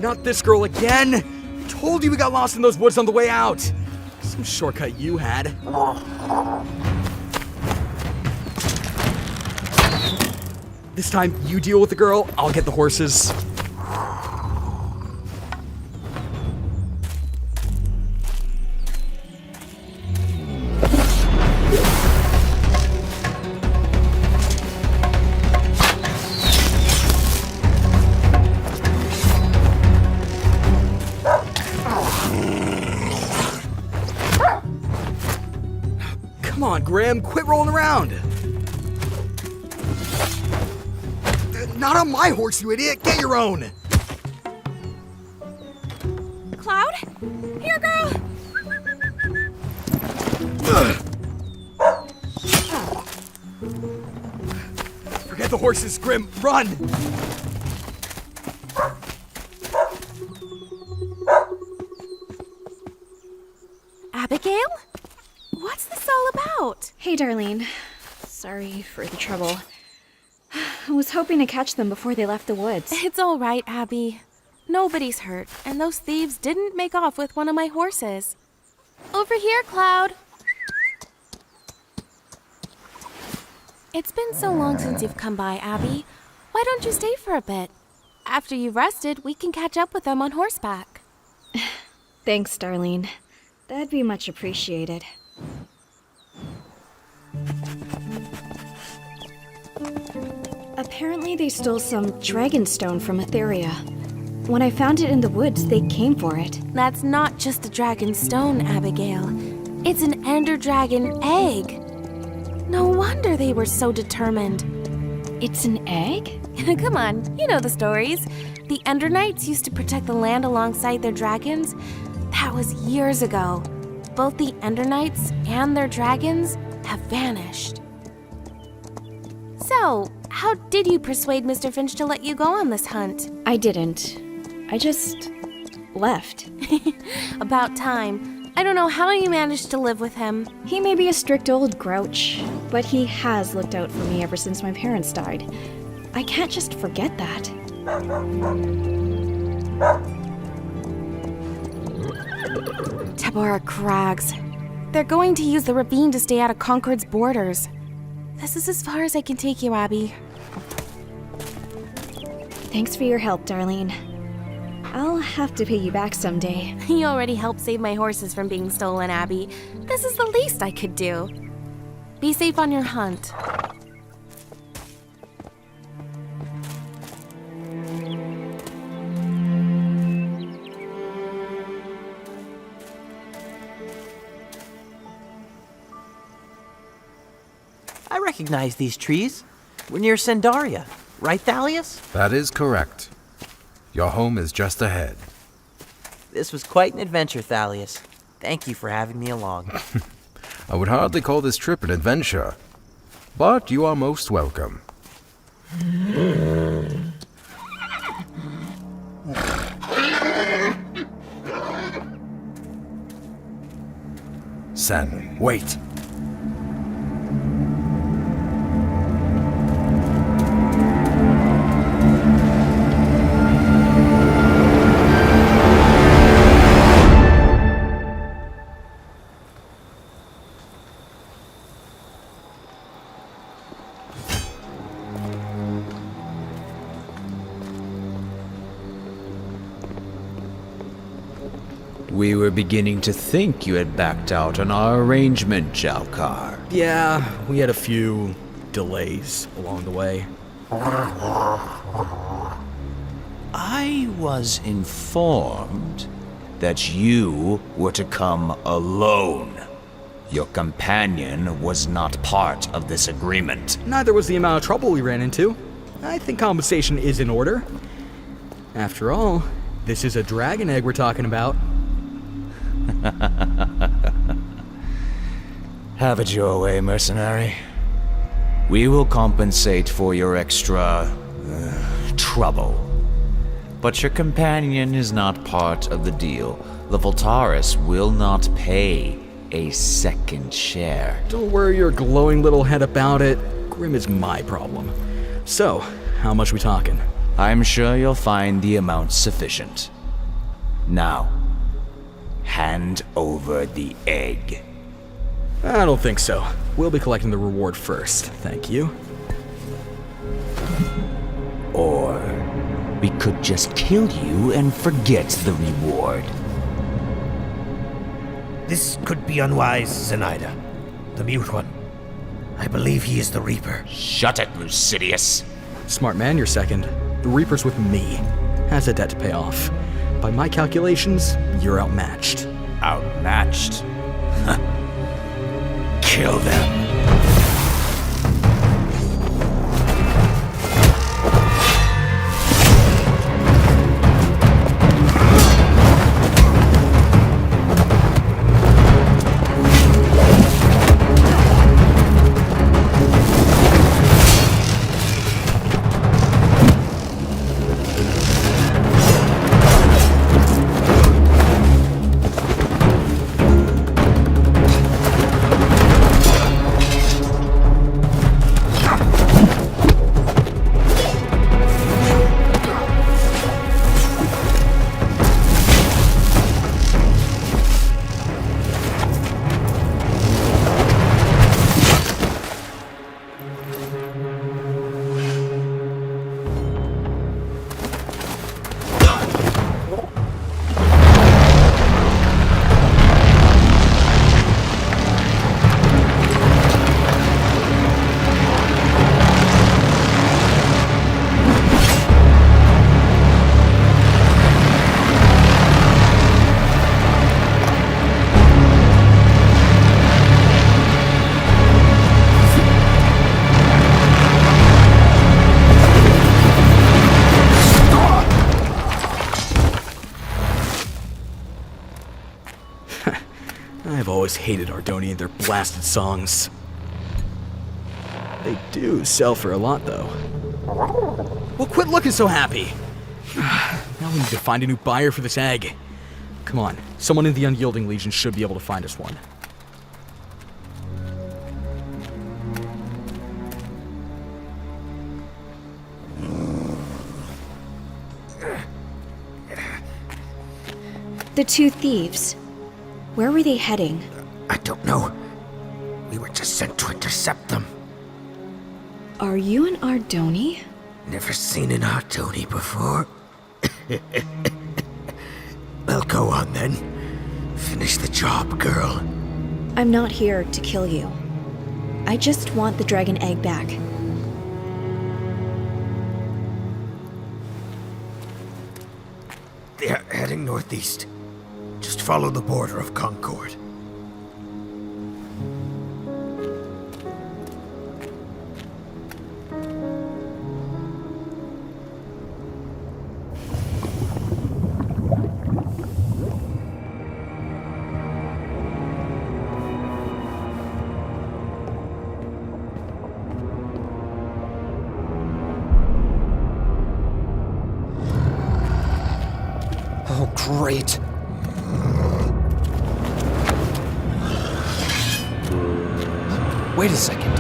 not this girl again! Told you we got lost in those woods on the way out! Some shortcut you had. This time, you deal with the girl, I'll get the horses. Come on, Grim, quit rolling around! Not on my horse, you idiot! Get your own!
Cloud? Here, girl!
Forget the horses, Grim! Run!
Abigail? What's this all about?
Hey, Darlene. Sorry for the trouble. I was hoping to catch them before they left the woods.
It's all right, Abby. Nobody's hurt, and those thieves didn't make off with one of my horses. Over here, Cloud. It's been so long since you've come by, Abby. Why don't you stay for a bit? After you've rested, we can catch up with them on horseback.
Thanks, Darlene. That'd be much appreciated. Apparently they stole some dragonstone from Etheria. When I found it in the woods, they came for it.
That's not just a dragon stone, Abigail. It's an ender dragon egg. No wonder they were so determined.
It's an egg?
Come on, you know the stories. The Ender Knights used to protect the land alongside their dragons. That was years ago. Both the Ender Knights and their dragons have vanished. So, how did you persuade Mr. Finch to let you go on this hunt?
I didn't. I just left.
About time. I don't know how you managed to live with him.
He may be a strict old grouch, but he has looked out for me ever since my parents died. I can't just forget that.
Tabora Crags. They're going to use the ravine to stay out of Concord's borders. This is as far as I can take you, Abby.
Thanks for your help, Darlene. I'll have to pay you back someday.
You already helped save my horses from being stolen, Abby. This is the least I could do. Be safe on your hunt.
I recognize these trees. We're near Sendaria, right, Thalius?
That is correct. Your home is just ahead.
This was quite an adventure, Thalius. Thank you for having me along.
I would hardly call this trip an adventure, but you are most welcome. Sen, wait.
We were beginning to think you had backed out on our arrangement, Jalkar.
Yeah, we had a few delays along the way.
I was informed that you were to come alone. Your companion was not part of this agreement.
Neither was the amount of trouble we ran into. I think compensation is in order. After all, this is a dragon egg we're talking about.
Have it your way, mercenary. We will compensate for your extra trouble. But your companion is not part of the deal. The Voltaris will not pay a second share.
Don't worry your glowing little head about it. Grim is my problem. So, how much we talking?
I'm sure you'll find the amount sufficient. Now, hand over the egg.
I don't think so. We'll be collecting the reward first, thank you.
Or we could just kill you and forget the reward.
This could be unwise, Zenaida. The Mute One. I believe he is the Reaper.
Shut it, Lucidius.
Smart man, you're second. The Reaper's with me. Has a debt to pay off. By my calculations, you're outmatched.
Outmatched? Kill them.
I've always hated Ardoni and their blasted songs. They do sell for a lot, though. Well, quit looking so happy! Now we need to find a new buyer for this egg. Come on, someone in the Unyielding Legion should be able to find us one.
The two thieves. Where were they heading?
I don't know. We were just sent to intercept them.
Are you an Ardoni?
Never seen an Ardoni before. Well, go on then. Finish the job, girl.
I'm not here to kill you. I just want the dragon egg back.
They're heading northeast. Just follow the border of Concord.
Oh, great. Wait a second.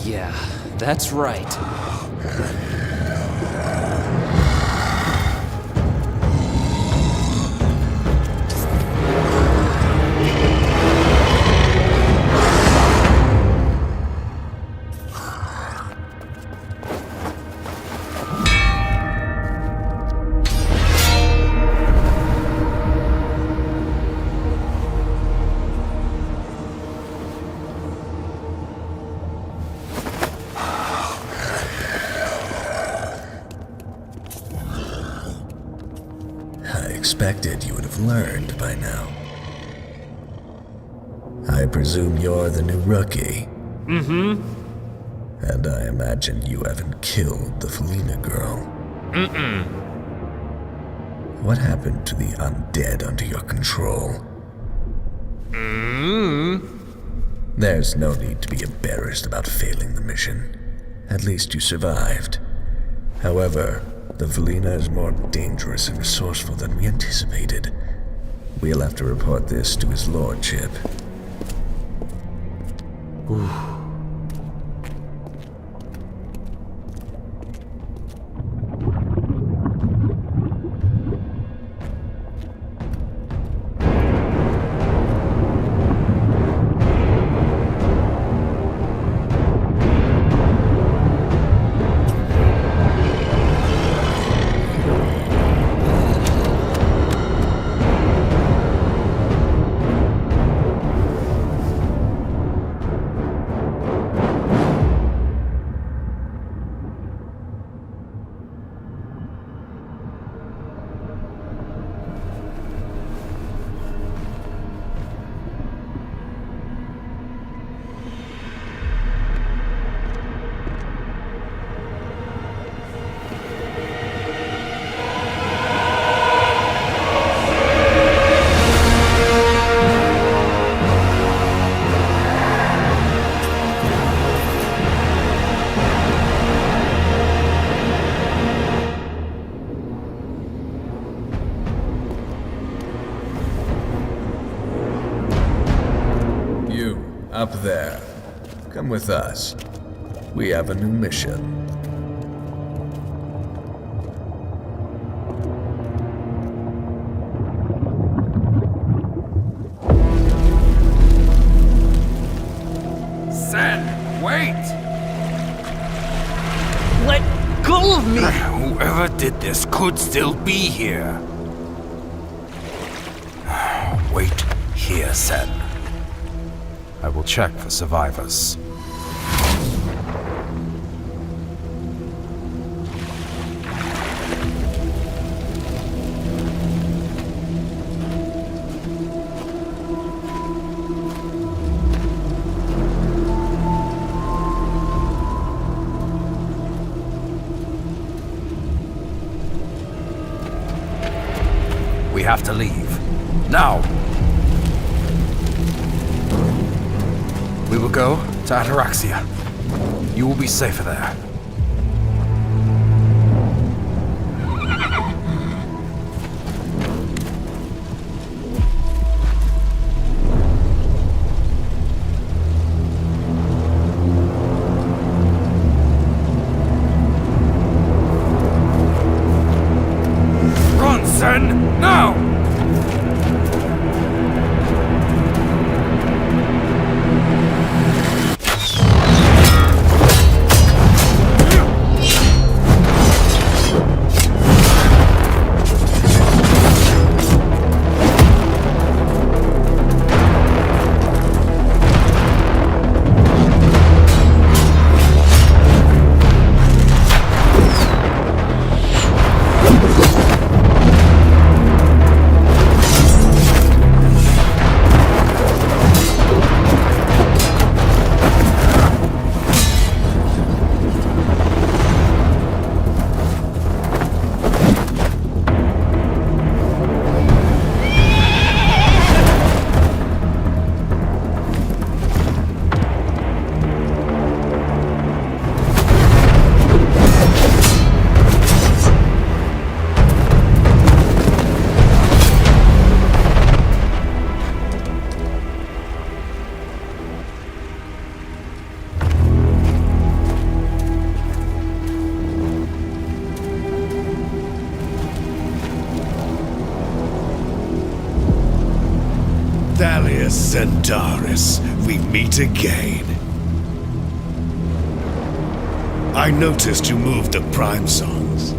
Yeah, that's right.
Expected you would have learned by now. I presume you're the new rookie.
Mm-hmm.
And I imagine you haven't killed the Felina girl.
Mm-mm.
What happened to the undead under your control? There's no need to be embarrassed about failing the mission. At least you survived. However, the Felina is more dangerous and resourceful than we anticipated. We'll have to report this to his lordship.
Ooh,
Up there. Come with us. We have a new mission.
Sen, wait!
Let go of me!
Whoever did this could still be here.
Wait here, Sen. I will check for survivors. We have to leave. Now! We will go to Ataraxia. You will be safer there.
Run, Sen! Now!
Thalius Centaurus, we meet again. I noticed you moved the Prime Songs.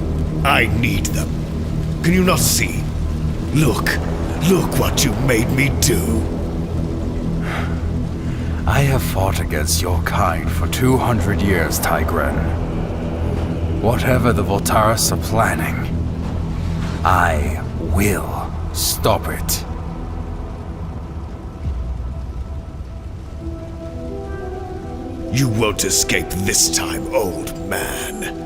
I need them. Can you not see? Look what you made me do.
I have fought against your kind for 200 years, Tigren. Whatever the Voltaris are planning, I will stop it.
You won't escape this time, old man.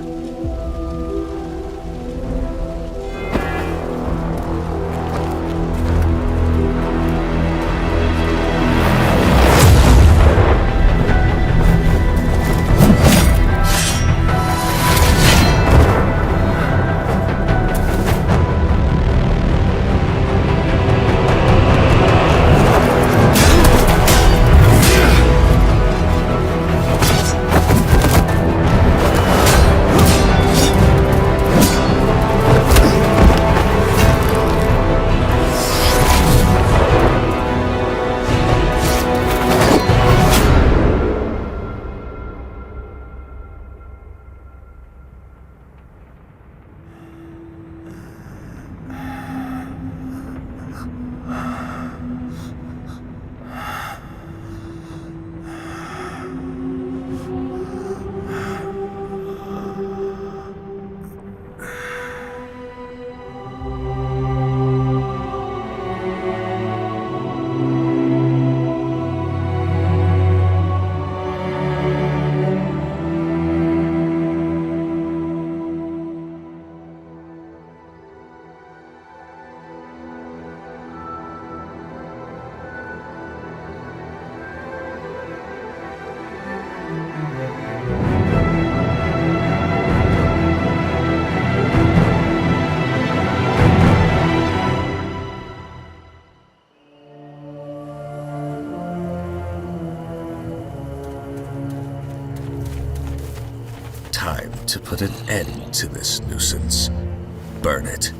time to put an end to this nuisance. Burn it.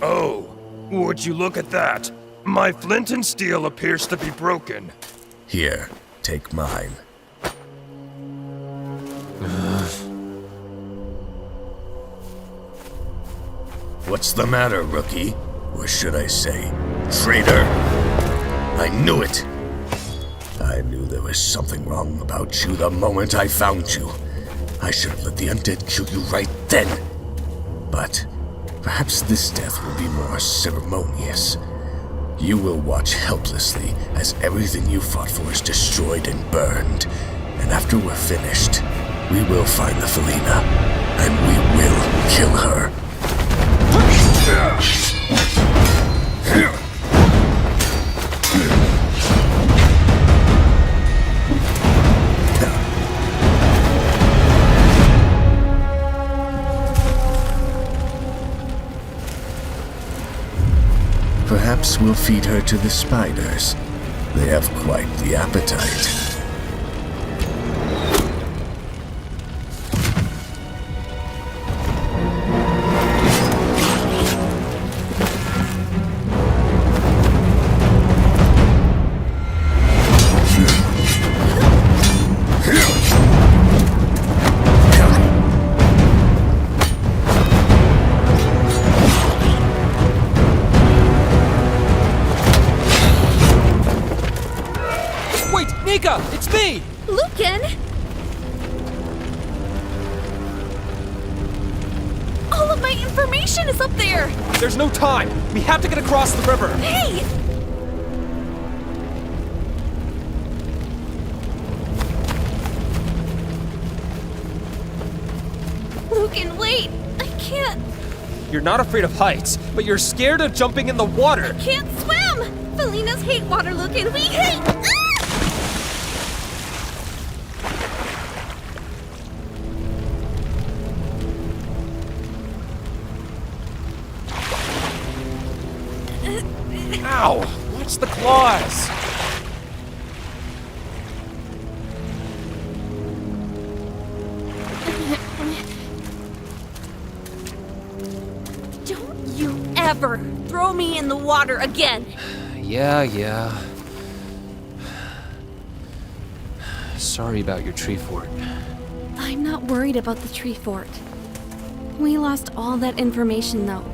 Oh, would you look at that? My flint and steel appears to be broken.
Here, take mine. What's the matter, rookie? Or should I say, traitor? I knew it! I knew there was something wrong about you the moment I found you. I should have let the undead kill you right then. But perhaps this death will be more ceremonious. You will watch helplessly as everything you fought for is destroyed and burned. And after we're finished, we will find the Felina, and we will kill her. Perhaps we'll feed her to the spiders. They have quite the appetite.
Nika, it's me!
Lucan! All of my information is up there!
There's no time! We have to get across the river!
Hey! Lucan, wait! I can't!
You're not afraid of heights, but you're scared of jumping in the water!
I can't swim! Felinas hate water, Lucan! We hate...
Ow! Watch the claws!
Don't you ever throw me in the water again!
Yeah. Sorry about your tree fort.
I'm not worried about the tree fort. We lost all that information, though.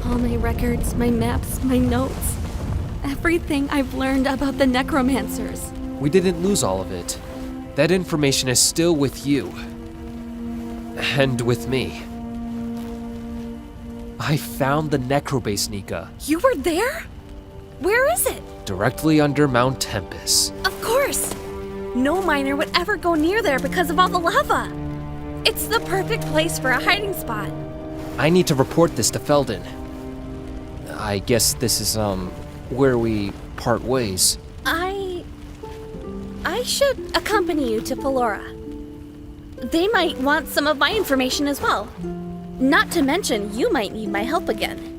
All my records, my maps, my notes. Everything I've learned about the necromancers.
We didn't lose all of it. That information is still with you. And with me. I found the necrobase, Nika.
You were there? Where is it?
Directly under Mount Tempest.
Of course! No miner would ever go near there because of all the lava. It's the perfect place for a hiding spot.
I need to report this to Feldon. I guess this is, where we part ways.
I should accompany you to Pelora. They might want some of my information as well. Not to mention, you might need my help again.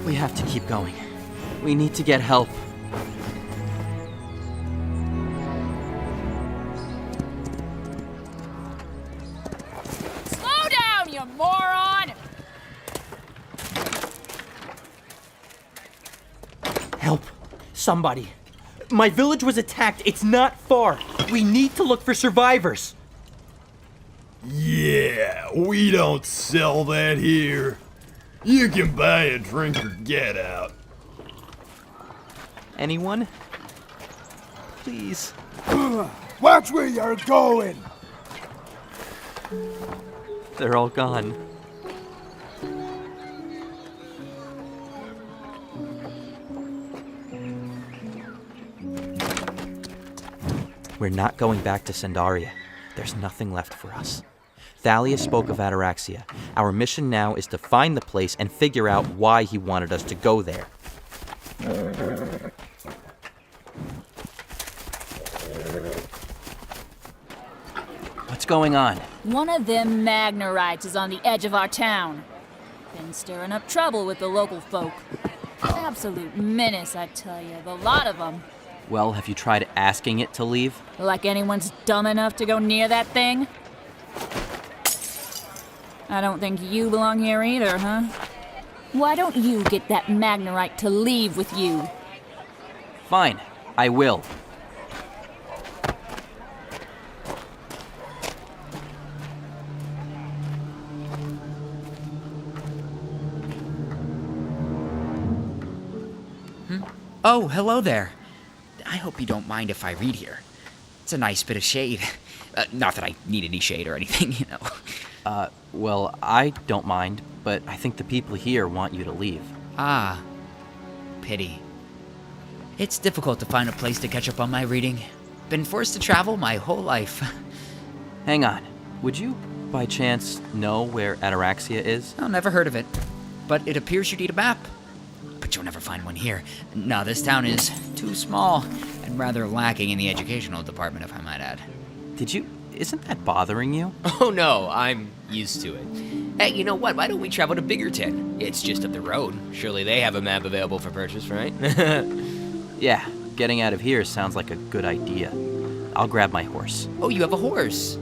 We have to keep going. We need to get help.
Slow down, you moron!
Help. Somebody. My village was attacked. It's not far. We need to look for survivors.
Yeah, we don't sell that here. You can buy a drink or get out.
Anyone? Please.
Watch where you're going!
They're all gone. We're not going back to Sendaria. There's nothing left for us. Thalius spoke of Ataraxia. Our mission now is to find the place and figure out why he wanted us to go there. What's going on?
One of them Magnarites is on the edge of our town. Been stirring up trouble with the local folk. Absolute menace, I tell you. The lot of them.
Well, have you tried asking it to leave?
Like anyone's dumb enough to go near that thing? I don't think you belong here either, huh? Why don't you get that Magnarite to leave with you?
Fine, I will.
Oh, hello there. I hope you don't mind if I read here. It's a nice bit of shade. Not that I need any shade or anything, you know.
Well, I don't mind, but I think the people here want you to leave.
Ah, pity. It's difficult to find a place to catch up on my reading. Been forced to travel my whole life.
Hang on. Would you, by chance, know where Ataraxia is?
Oh, never heard of it. But it appears you need a map. But you'll never find one here. No, this town is too small and rather lacking in the educational department, if I might add.
Isn't that bothering you?
Oh no, I'm used to it. Hey, you know what? Why don't we travel to Biggerton? It's just up the road. Surely they have a map available for purchase, right?
Yeah, getting out of here sounds like a good idea. I'll grab my horse.
Oh, you have a horse?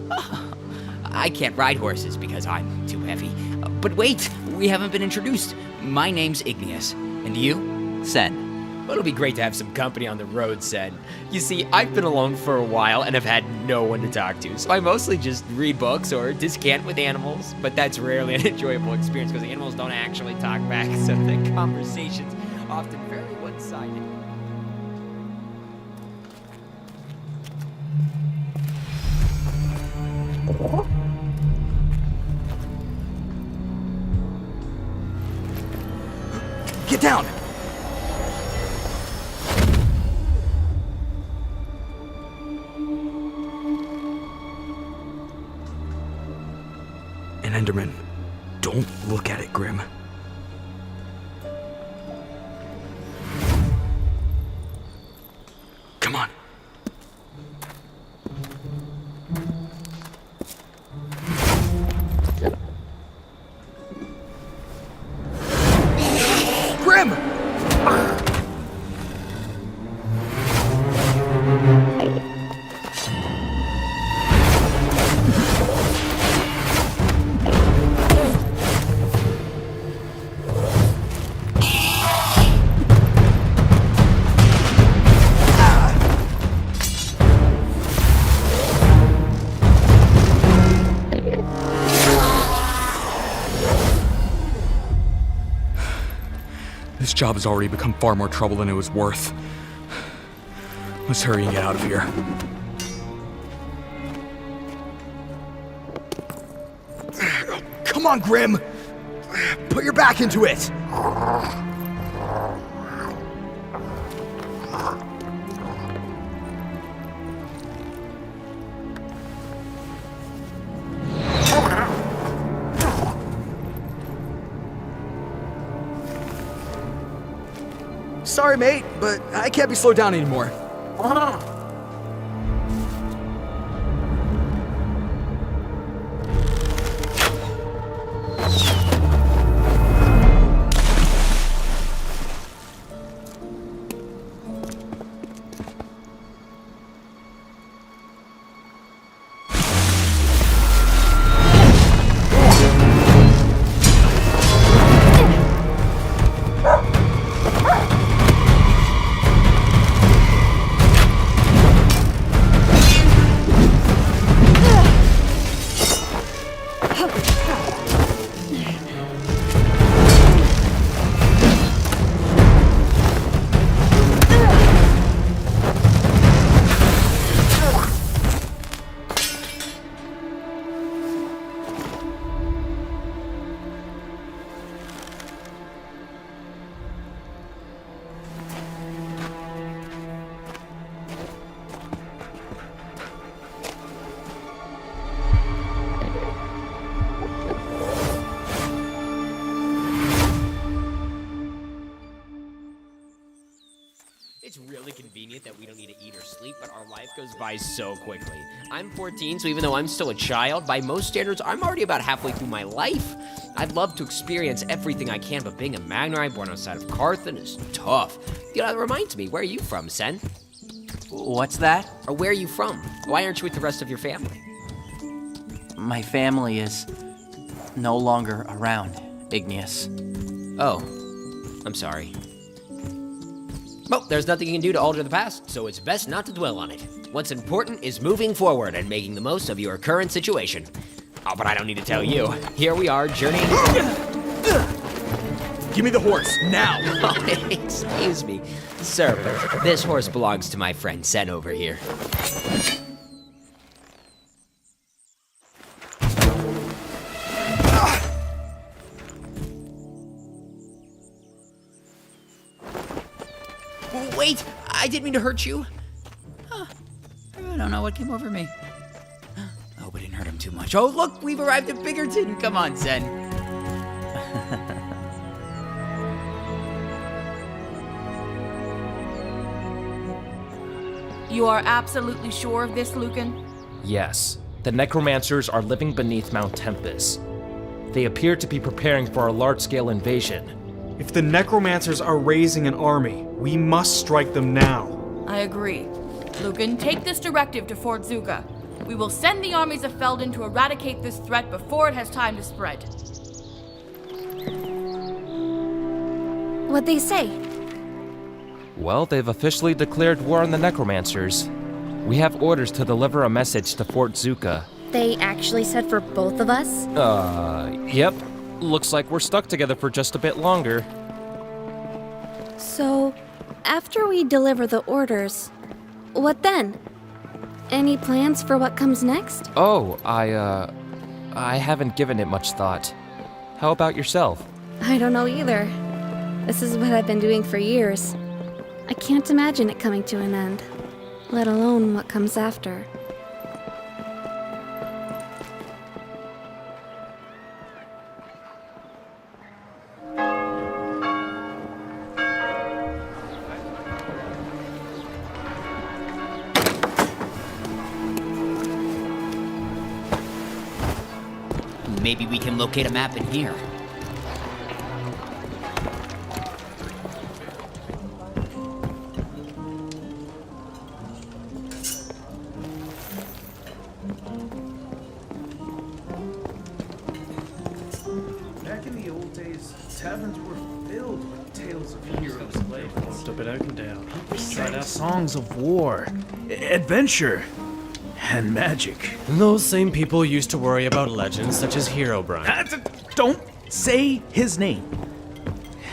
I can't ride horses because I'm too heavy. But wait, we haven't been introduced. My name's Igneous. And you?
Sen.
Well, it'll be great to have some company on the road, Sen. You see, I've been alone for a while and have had no one to talk to, so I mostly just read books or descant with animals, but that's rarely an enjoyable experience because the animals don't actually talk back, so the conversation's often very one-sided.
Get down! An Enderman. Don't look at it, Grim. Come on. Grim! This job has already become far more trouble than it was worth. Let's hurry and get out of here. Come on, Grim! Put your back into it! Sorry, mate, but I can't be slowed down anymore.
really convenient that we don't need to eat or sleep, but our life goes by so quickly. I'm 14, so even though I'm still a child, by most standards, I'm already about halfway through my life. I'd love to experience everything I can, but being a Magnerite born outside of Carthan is tough. You know, that reminds me, where are you from, Sen?
What's that?
Or where are you from? Why aren't you with the rest of your family?
My family is no longer around, Igneous.
Oh, I'm sorry. Well, there's nothing you can do to alter the past, so it's best not to dwell on it. What's important is moving forward and making the most of your current situation. Oh, but I don't need to tell you. Here we are, journeying...
Give me the horse, now!
Oh, excuse me. Sir, but this horse belongs to my friend Sen over here. Wait! I didn't mean to hurt you.
I don't know what came over me. I hope I didn't hurt him too much.
Oh, look! We've arrived at Biggerton!
Come on, Sen.
You are absolutely sure of this, Lucan?
Yes. The necromancers are living beneath Mount Tempest. They appear to be preparing for a large-scale invasion.
If the necromancers are raising an army, we must strike them now.
I agree. Lucan, take this directive to Fort Zuka. We will send the armies of Felden to eradicate this threat before it has time to spread.
What'd they say?
Well, they've officially declared war on the necromancers. We have orders to deliver a message to Fort Zuka.
They actually said for both of us?
Yep. Looks like we're stuck together for just a bit longer.
So, after we deliver the orders, what then? Any plans for what comes next?
Oh, I haven't given it much thought. How about yourself?
I don't know either. This is what I've been doing for years. I can't imagine it coming to an end, let alone what comes after.
Maybe we can locate a map in here.
Back in the old days, taverns were filled with tales of heroes walked up at Oakendale. People sang songs of war, adventure, and magic.
Those same people used to worry about legends such as Herobrine.
Don't say his name.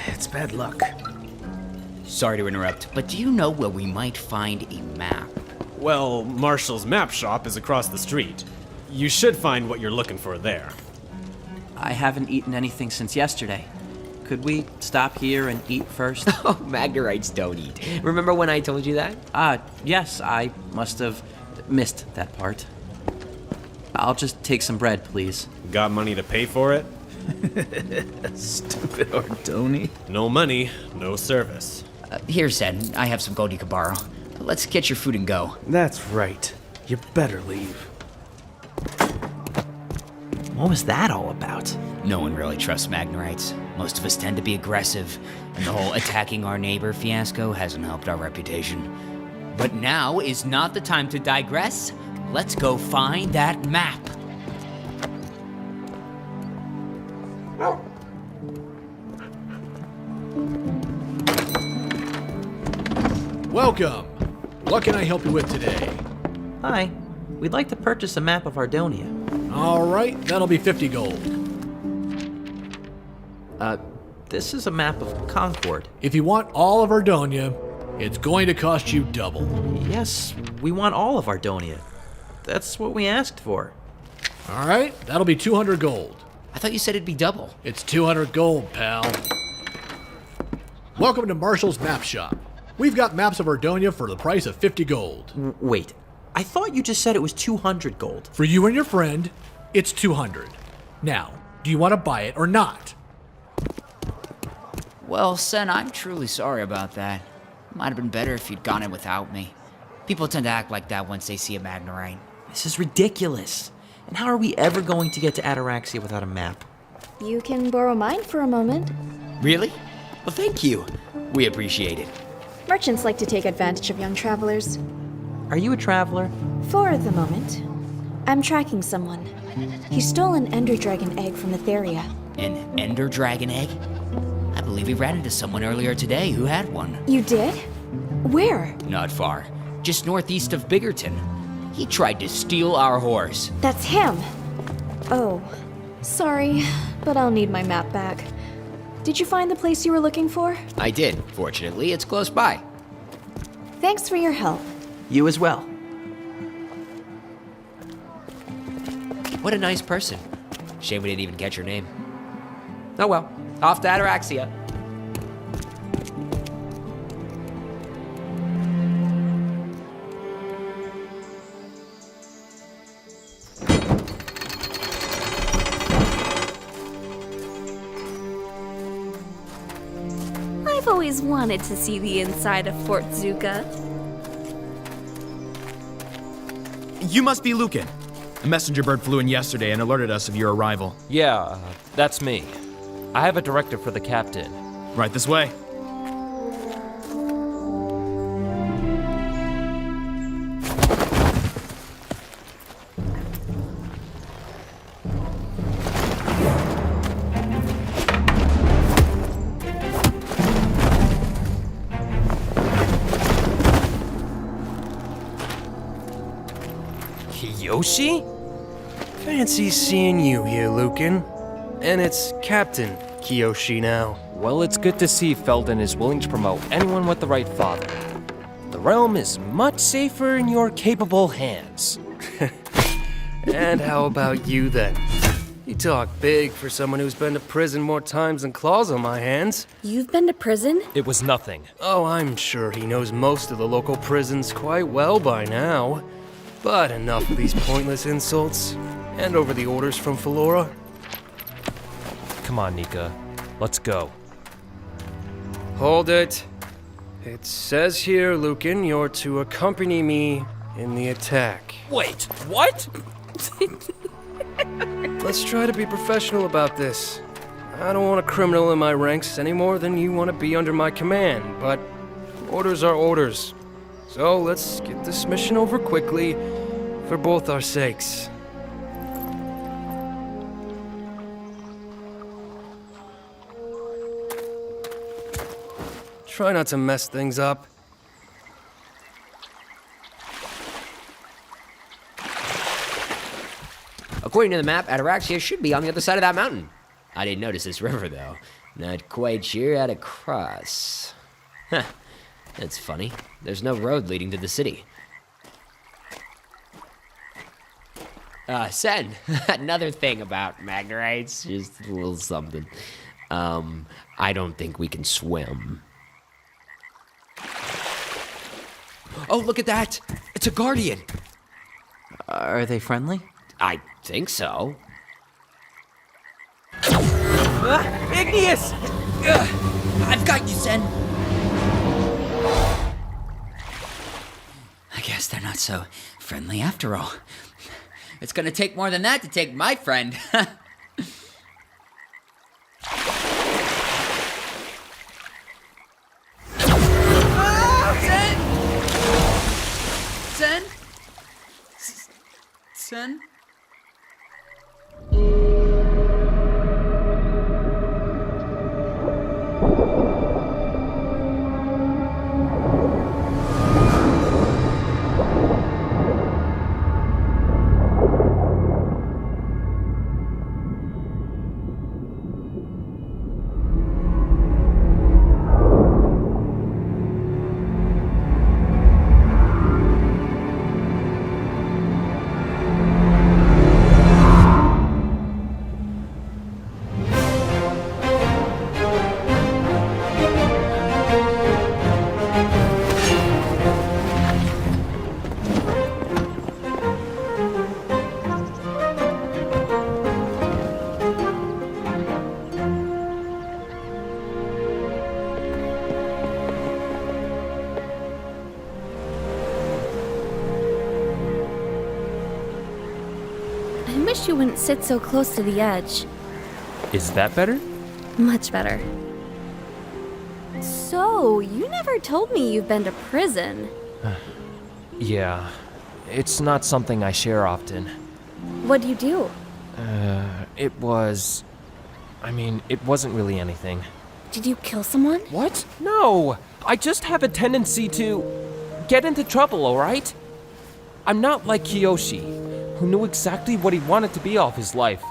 It's bad luck.
Sorry to interrupt, but do you know where we might find a map?
Well, Marshall's map shop is across the street. You should find what you're looking for there.
I haven't eaten anything since yesterday. Could we stop here and eat first?
Oh, Magnerites don't eat. Remember when I told you that?
Yes, I must have missed that part. I'll just take some bread, please.
Got money to pay for it?
Stupid Ardoni.
No money, no service.
Here, Sen. I have some gold you can borrow. Let's get your food and go.
That's right. You better leave.
What was that all about?
No one really trusts Magnerites. Most of us tend to be aggressive, and the whole attacking our neighbor fiasco hasn't helped our reputation. But now is not the time to digress. Let's go find that map.
Welcome. What can I help you with today?
Hi. We'd like to purchase a map of Ardonia.
All right, that'll be 50 gold.
This is a map of Concord.
If you want all of Ardonia, it's going to cost you double.
Yes, we want all of Ardonia. That's what we asked for.
All right, that'll be 200 gold.
I thought you said it'd be double.
It's 200 gold, pal. Welcome to Marshall's Map Shop. We've got maps of Ardonia for the price of 50 gold.
Wait, I thought you just said it was 200 gold.
For you and your friend, it's 200. Now, do you want to buy it or not?
Well, Sen, I'm truly sorry about that. Might have been better if you'd gone in without me. People tend to act like that once they see a Magnerite.
This is ridiculous. And how are we ever going to get to Ataraxia without a map?
You can borrow mine for a moment.
Really? Well, thank you. We appreciate it.
Merchants like to take advantage of young travelers.
Are you a traveler?
For the moment. I'm tracking someone. He stole an Ender Dragon egg from Etheria.
An Ender Dragon egg? I believe we ran into someone earlier today who had one.
You did? Where?
Not far. Just northeast of Biggerton. He tried to steal our horse.
That's him. Oh, sorry, but I'll need my map back. Did you find the place you were looking for?
I did. Fortunately, it's close by.
Thanks for your help.
You as well.
What a nice person. Shame we didn't even catch your name. Oh well, off to Ataraxia.
I've always wanted to see the inside of Fort Zuka.
You must be Lucan. A messenger bird flew in yesterday and alerted us of your arrival.
Yeah, that's me. I have a directive for the captain.
Right this way.
Kiyoshi? Fancy seeing you here, Lucan. And it's Captain Kiyoshi now.
Well, it's good to see Felden is willing to promote anyone with the right father. The realm is much safer in your capable hands.
And how about you then? You talk big for someone who's been to prison more times than claws on my hands.
You've been to prison?
It was nothing.
Oh, I'm sure he knows most of the local prisons quite well by now. But enough of these pointless insults. Hand over the orders from Philora.
Come on, Nika. Let's go.
Hold it. It says here, Lucan, you're to accompany me in the attack.
Wait, what?
Let's try to be professional about this. I don't want a criminal in my ranks any more than you want to be under my command, but orders are orders. So let's get this mission over quickly for both our sakes. Try not to mess things up.
According to the map, Ataraxia should be on the other side of that mountain. I didn't notice this river, though. Not quite sure how to cross. Huh. That's funny. There's no road leading to the city. Sen, another thing about Magnerites, just a little something. I don't think we can swim. Oh, look at that! It's a guardian!
Are they friendly?
I think so.
Igneous!
I've got you, Sen. I guess they're not so friendly after all. It's gonna take more than that to take my friend. Sen? Sen?
wish you wouldn't sit so close to the edge.
Is that better?
Much better. So, you never told me you've been to prison.
Yeah, it's not something I share often.
What'd you do?
It wasn't really anything.
Did you kill someone?
What? No! I just have a tendency to get into trouble, alright? I'm not like Kiyoshi, who knew exactly what he wanted to be all of his life.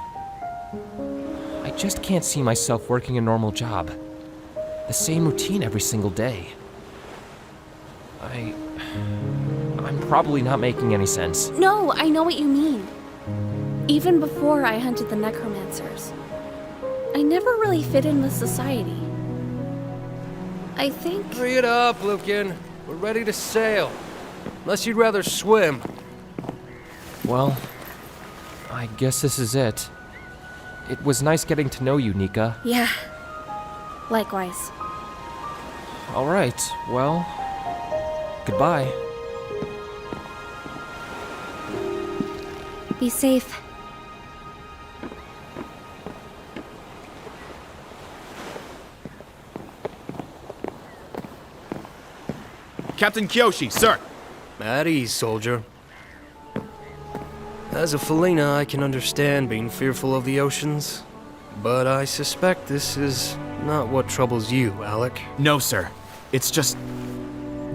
I just can't see myself working a normal job. The same routine every single day. I'm probably not making any sense.
No, I know what you mean. Even before I hunted the necromancers, I never really fit in with society. I think...
Hurry it up, Lucan. We're ready to sail. Unless you'd rather swim.
Well, I guess this is it. It was nice getting to know you, Nika.
Yeah. Likewise.
Alright, well... Goodbye.
Be safe.
Captain Kyoshi, sir!
At ease, soldier. As a Felina, I can understand being fearful of the oceans, but I suspect this is not what troubles you, Alec.
No, sir. It's just...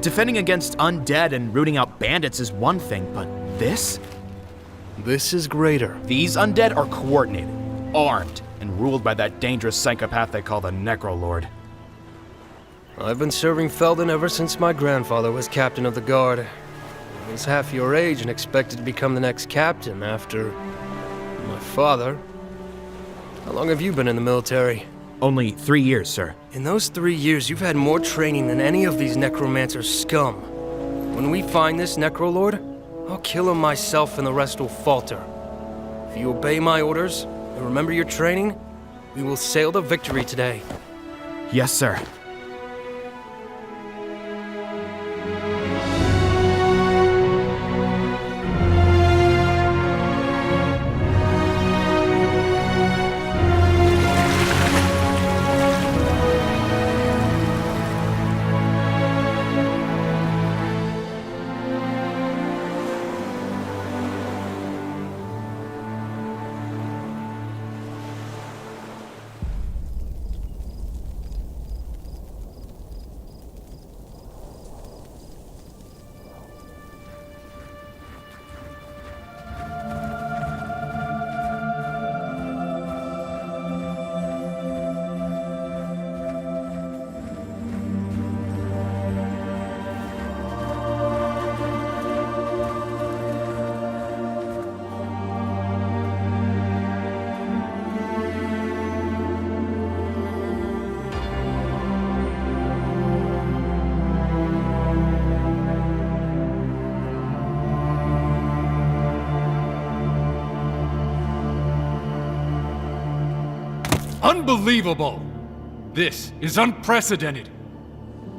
defending against undead and rooting out bandits is one thing, but this?
This is greater.
These undead are coordinated, armed, and ruled by that dangerous psychopath they call the Necrolord.
I've been serving Felden ever since my grandfather was captain of the guard. I was half your age and expected to become the next captain after my father. How long have you been in the military?
Only 3 years, sir.
In those 3 years, you've had more training than any of these necromancer scum. When we find this Necrolord, I'll kill him myself and the rest will falter. If you obey my orders and remember your training, we will sail to victory today.
Yes, sir.
Unbelievable! This is unprecedented!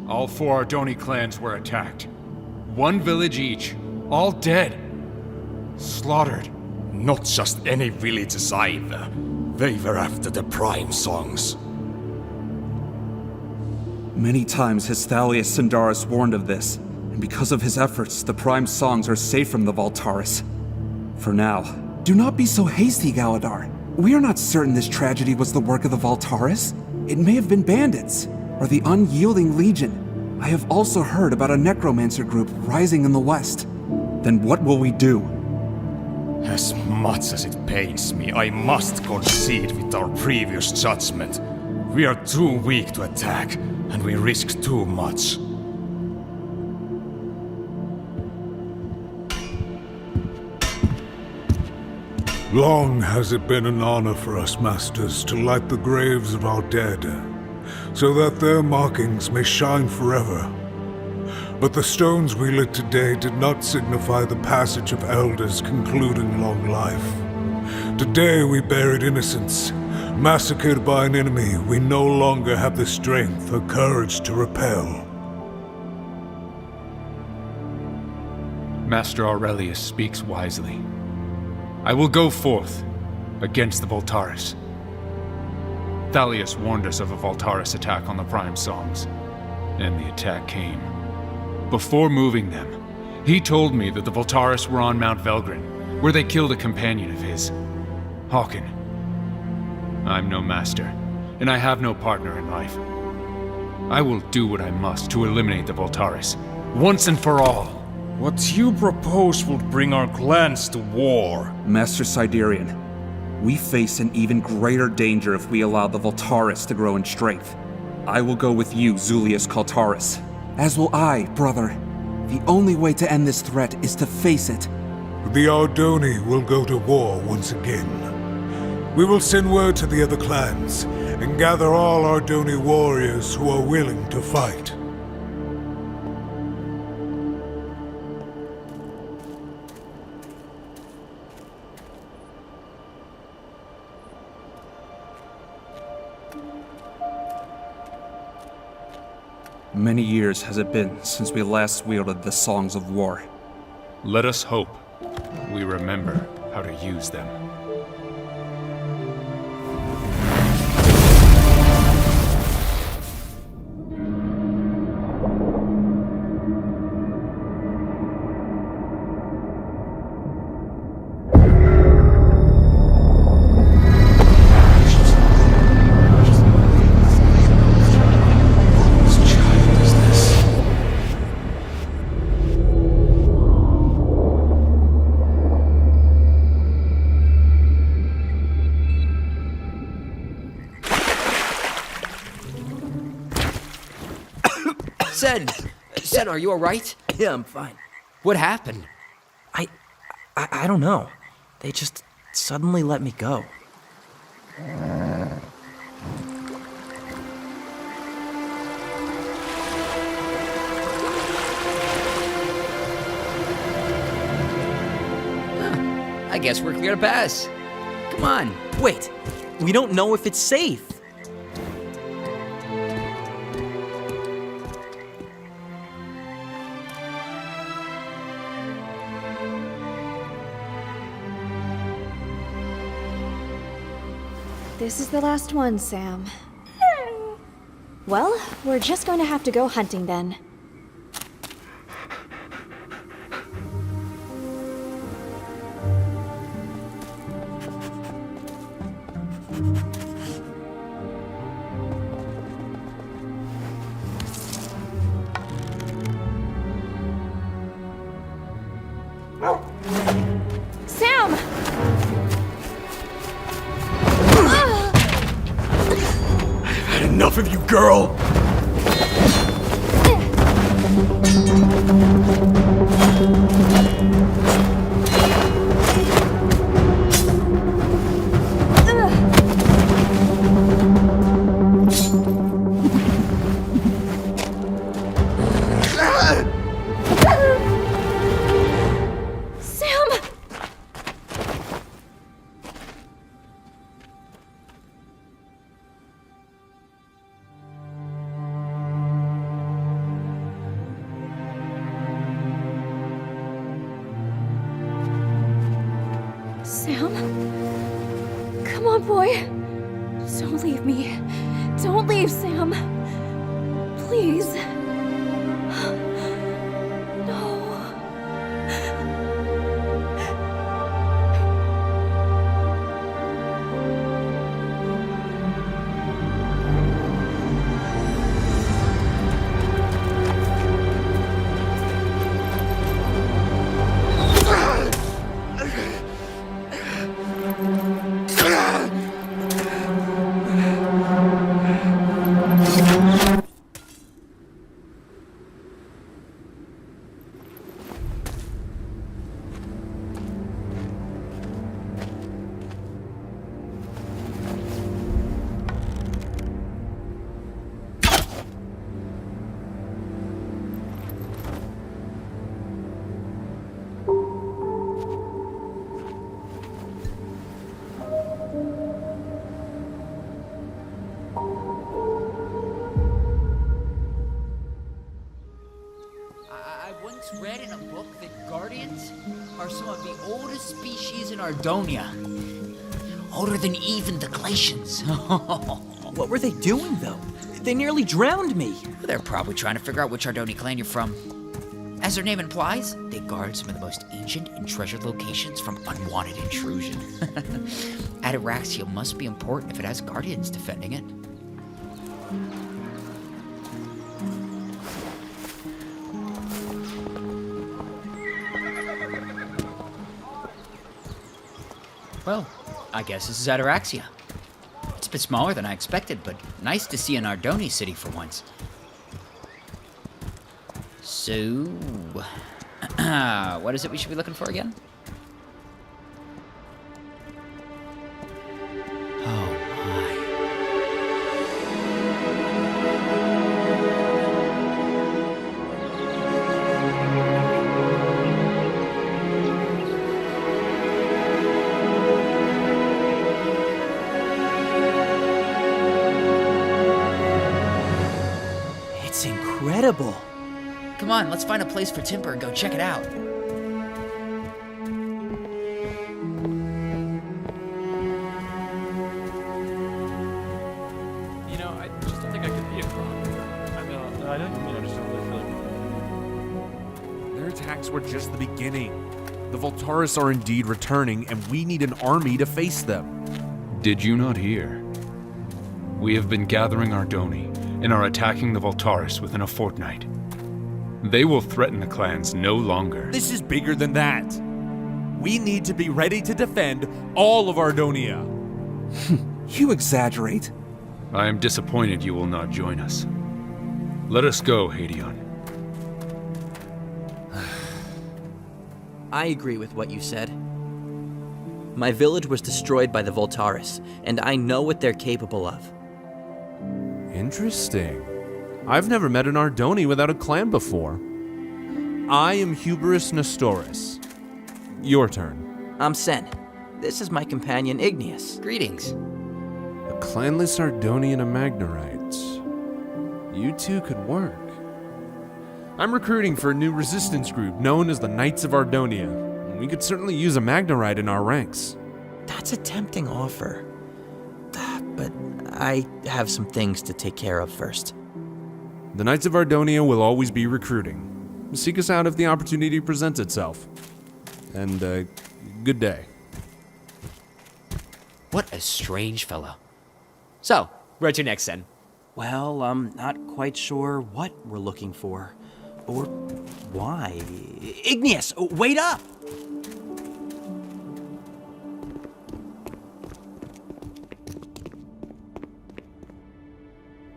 All 4 Ardoni clans were attacked. 1 village each, all dead. Slaughtered.
Not just any villages either. They were after the Prime Songs.
Many times has Thalius Sindaris warned of this, and because of his efforts, the Prime Songs are safe from the Valtaris. For now. Do not be so hasty, Galadar. We are not certain this tragedy was the work of the Valtaris. It may have been bandits, or the Unyielding Legion. I have also heard about a necromancer group rising in the west. Then what will we do?
As much as it pains me, I must concede with our previous judgment. We are too weak to attack, and we risk too much.
Long has it been an honor for us, Masters, to light the graves of our dead, so that their markings may shine forever. But the stones we lit today did not signify the passage of elders concluding long life. Today we buried innocents, massacred by an enemy we no longer have the strength or courage to repel.
Master Aurelius speaks wisely. I will go forth against the Voltaris. Thalius warned us of a Voltaris attack on the Prime Songs, and the attack came. Before moving them, he told me that the Voltaris were on Mount Velgrin, where they killed a companion of his, Hawken. I'm no master, and I have no partner in life. I will do what I must to eliminate the Voltaris, once and for all.
What you propose will bring our clans to war.
Master Siderian, we face an even greater danger if we allow the Voltaris to grow in strength. I will go with you, Zulius Kaltaris. As will I, brother. The only way to end this threat is to face it.
The Ardoni will go to war once again. We will send word to the other clans and gather all Ardoni warriors who are willing to fight.
Many years has it been since we last wielded the Songs of War.
Let us hope we remember how to use them.
Sen, are you alright?
Yeah, I'm fine.
What happened?
I don't know. They just suddenly let me go.
I guess we're clear to pass. Come on.
Wait, we don't know if it's safe.
This is the last one, Sam. Well, we're just going to have to go hunting then. Sam!
I've had enough of you, girl!
Sam? Come on, boy. Don't leave me. Don't leave, Sam. Please. No.
that Guardians are some of the oldest species in Ardonia. Older than even the Glacians.
What were they doing, though? They nearly drowned me.
They're probably trying to figure out which Ardoni clan you're from. As their name implies, they guard some of the most ancient and treasured locations from unwanted intrusion. Ataraxia must be important if it has Guardians defending it. Well, I guess this is Ataraxia. It's a bit smaller than I expected, but nice to see an Ardoni city for once. So, what is it we should be looking for again? Oh my.
It's incredible.
Come on, let's find a place for Timber and go check it out.
You know, I just don't think I could be a chronicler. I don't mean I just don't really feel like...
Their attacks were just the beginning. The Voltaris are indeed returning, and we need an army to face them.
Did you not hear? We have been gathering Ardoni and are attacking the Voltaris within a fortnight. They will threaten the clans no longer.
This is bigger than that. We need to be ready to defend all of Ardonia.
You exaggerate.
I am disappointed you will not join us. Let us go, Hadeon.
I agree with what you said. My village was destroyed by the Voltaris, and I know what they're capable of.
Interesting. I've never met an Ardoni without a clan before. I am Hubris Nestoris. Your turn.
I'm Sen. This is my companion Igneous.
Greetings.
A clanless Ardoni and a Magnerite. You two could work. I'm recruiting for a new resistance group known as the Knights of Ardonia. We could certainly use a Magnerite in our ranks.
That's a tempting offer. But I have some things to take care of first.
The Knights of Ardonia will always be recruiting. Seek us out if the opportunity presents itself. And, good day.
What a strange fellow. So, where to next, Sen?
Well, I'm not quite sure what we're looking for. Or why. Igneous, wait up!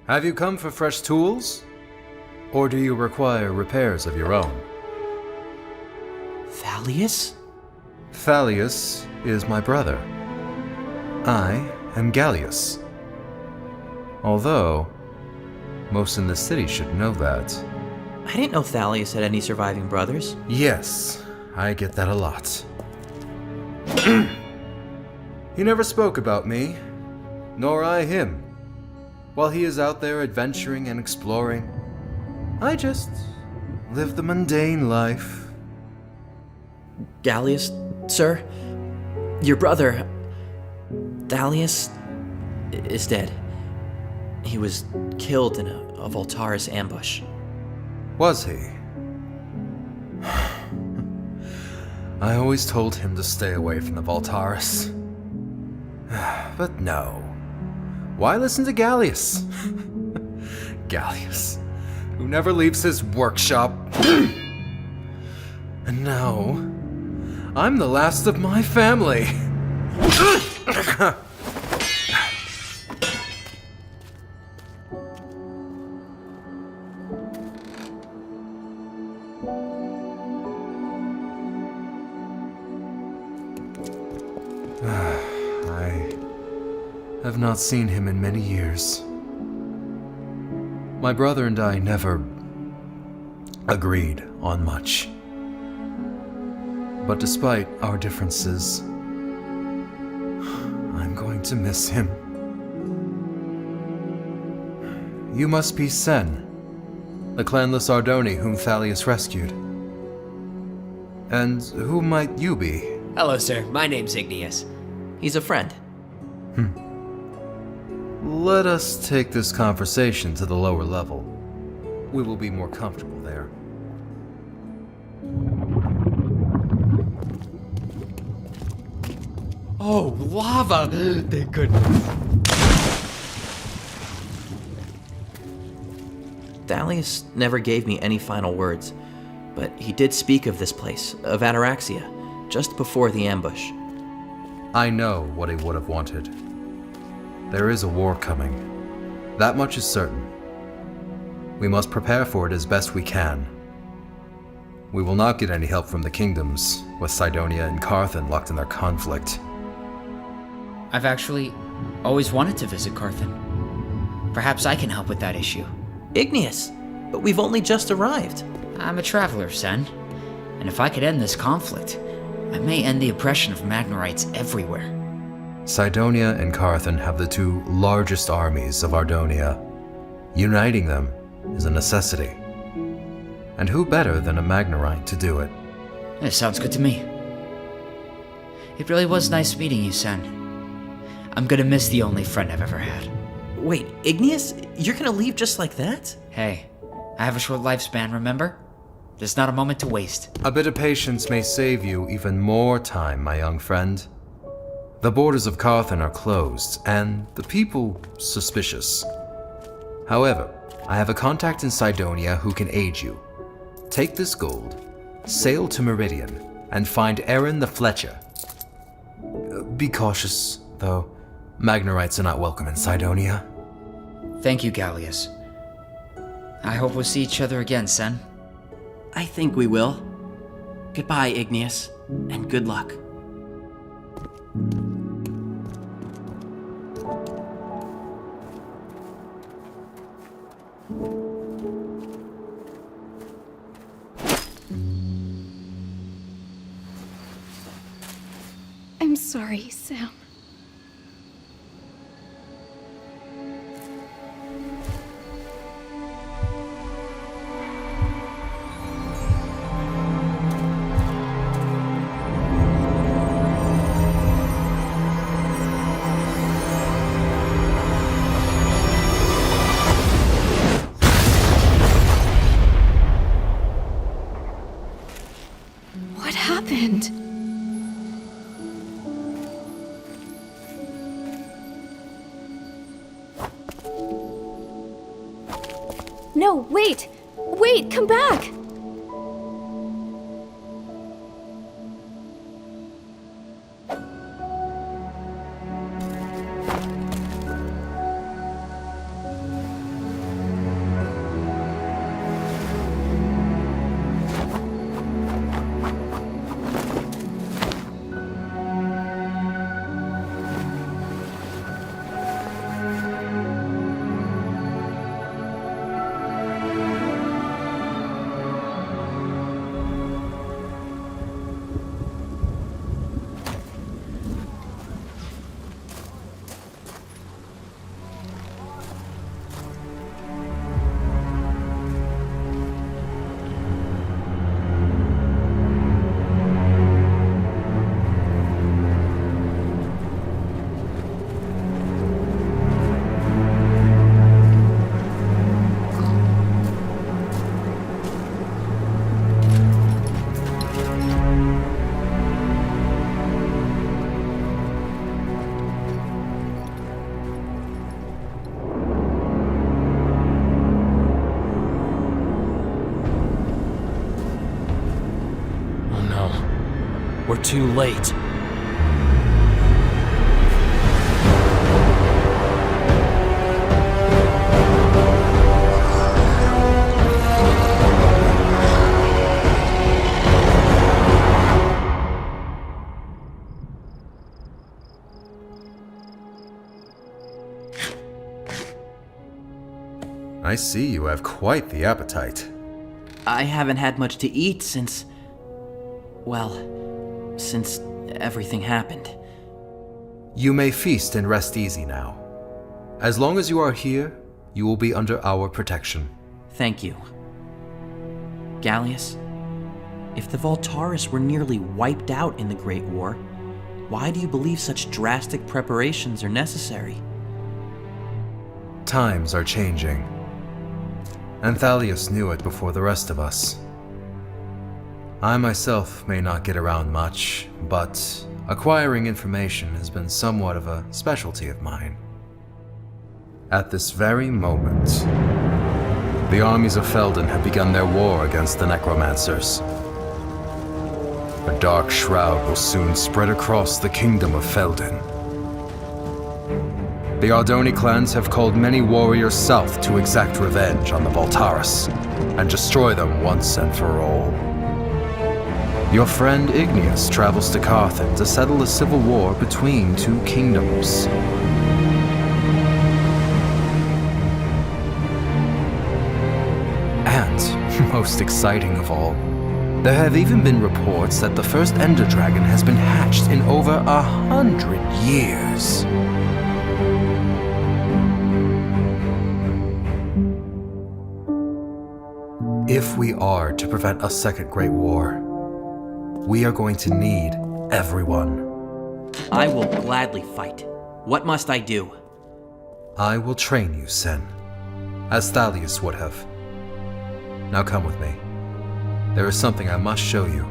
Have you come for fresh tools? Or do you require repairs of your own?
Thalius?
Thalius is my brother. I am Gallius. Although, most in the city should know that.
I didn't know Thalius had any surviving brothers.
Yes, I get that a lot. He never spoke about me, nor I him. While he is out there adventuring and exploring, I just live the mundane life.
Gallius, sir, your brother, Thalius, is dead. He was killed in a Voltaris ambush.
Was he? I always told him to stay away from the Voltaris. But no. Why listen to Gallius? Gallius, who never leaves his workshop. And now, I'm the last of my family. I have not seen him in many years. My brother and I never agreed on much. But despite our differences, I'm going to miss him. You must be Sen, the clanless Ardoni whom Thalius rescued. And who might you be?
Hello, sir. My name's Igneous.
He's a friend.
Let us take this conversation to the lower level. We will be more comfortable there.
Oh, lava! Thank goodness.
Thalius never gave me any final words, but he did speak of this place, of Ataraxia, just before the ambush.
I know what he would have wanted. There is a war coming. That much is certain. We must prepare for it as best we can. We will not get any help from the kingdoms, with Cydonia and Carthan locked in their conflict.
I've actually always wanted to visit Carthan. Perhaps I can help with that issue.
Igneous, but we've only just arrived.
I'm a traveler, Sen. And if I could end this conflict, I may end the oppression of Magnorites everywhere.
Cydonia and Carthan have the two largest armies of Ardonia. Uniting them is a necessity. And who better than a Magnorite to do it?
It sounds good to me. It really was nice meeting you, Sen. I'm gonna miss the only friend I've ever had.
Wait, Igneous? You're gonna leave just like that?
Hey, I have a short lifespan, remember? There's not a moment to waste.
A bit of patience may save you even more time, my young friend. The borders of Carthan are closed, and the people suspicious. However, I have a contact in Cydonia who can aid you. Take this gold, sail to Meridian, and find Aaron the Fletcher. Be cautious, though. Magnorites are not welcome in Cydonia.
Thank you, Gallius. I hope we'll see each other again, Sen.
I think we will. Goodbye, Igneous, and good luck.
I'm sorry, Sam. What happened?
No, wait! Wait, come back!
We're too late.
I see you have quite the appetite.
I haven't had much to eat since... well, since everything happened.
You may feast and rest easy now. As long as you are here, you will be under our protection.
Thank you. Gallius, If the Voltaris were nearly wiped out in the Great War, why do you believe such drastic preparations are necessary?
Times are changing. And Thalius knew it before the rest of us. I myself may not get around much, but acquiring information has been somewhat of a specialty of mine. At this very moment, the armies of Felden have begun their war against the Necromancers. A dark shroud will soon spread across the kingdom of Felden. The Ardoni clans have called many warriors south to exact revenge on the Voltaris and destroy them once and for all. Your friend Igneous travels to Carthen to settle a civil war between two kingdoms. And, most exciting of all, there have even been reports that the first Ender Dragon has been hatched in over 100 years. If we are to prevent a second Great War, we are going to need everyone.
I will gladly fight. What must I do?
I will train you, Sen, as Thalius would have. Now come with me. There is something I must show you.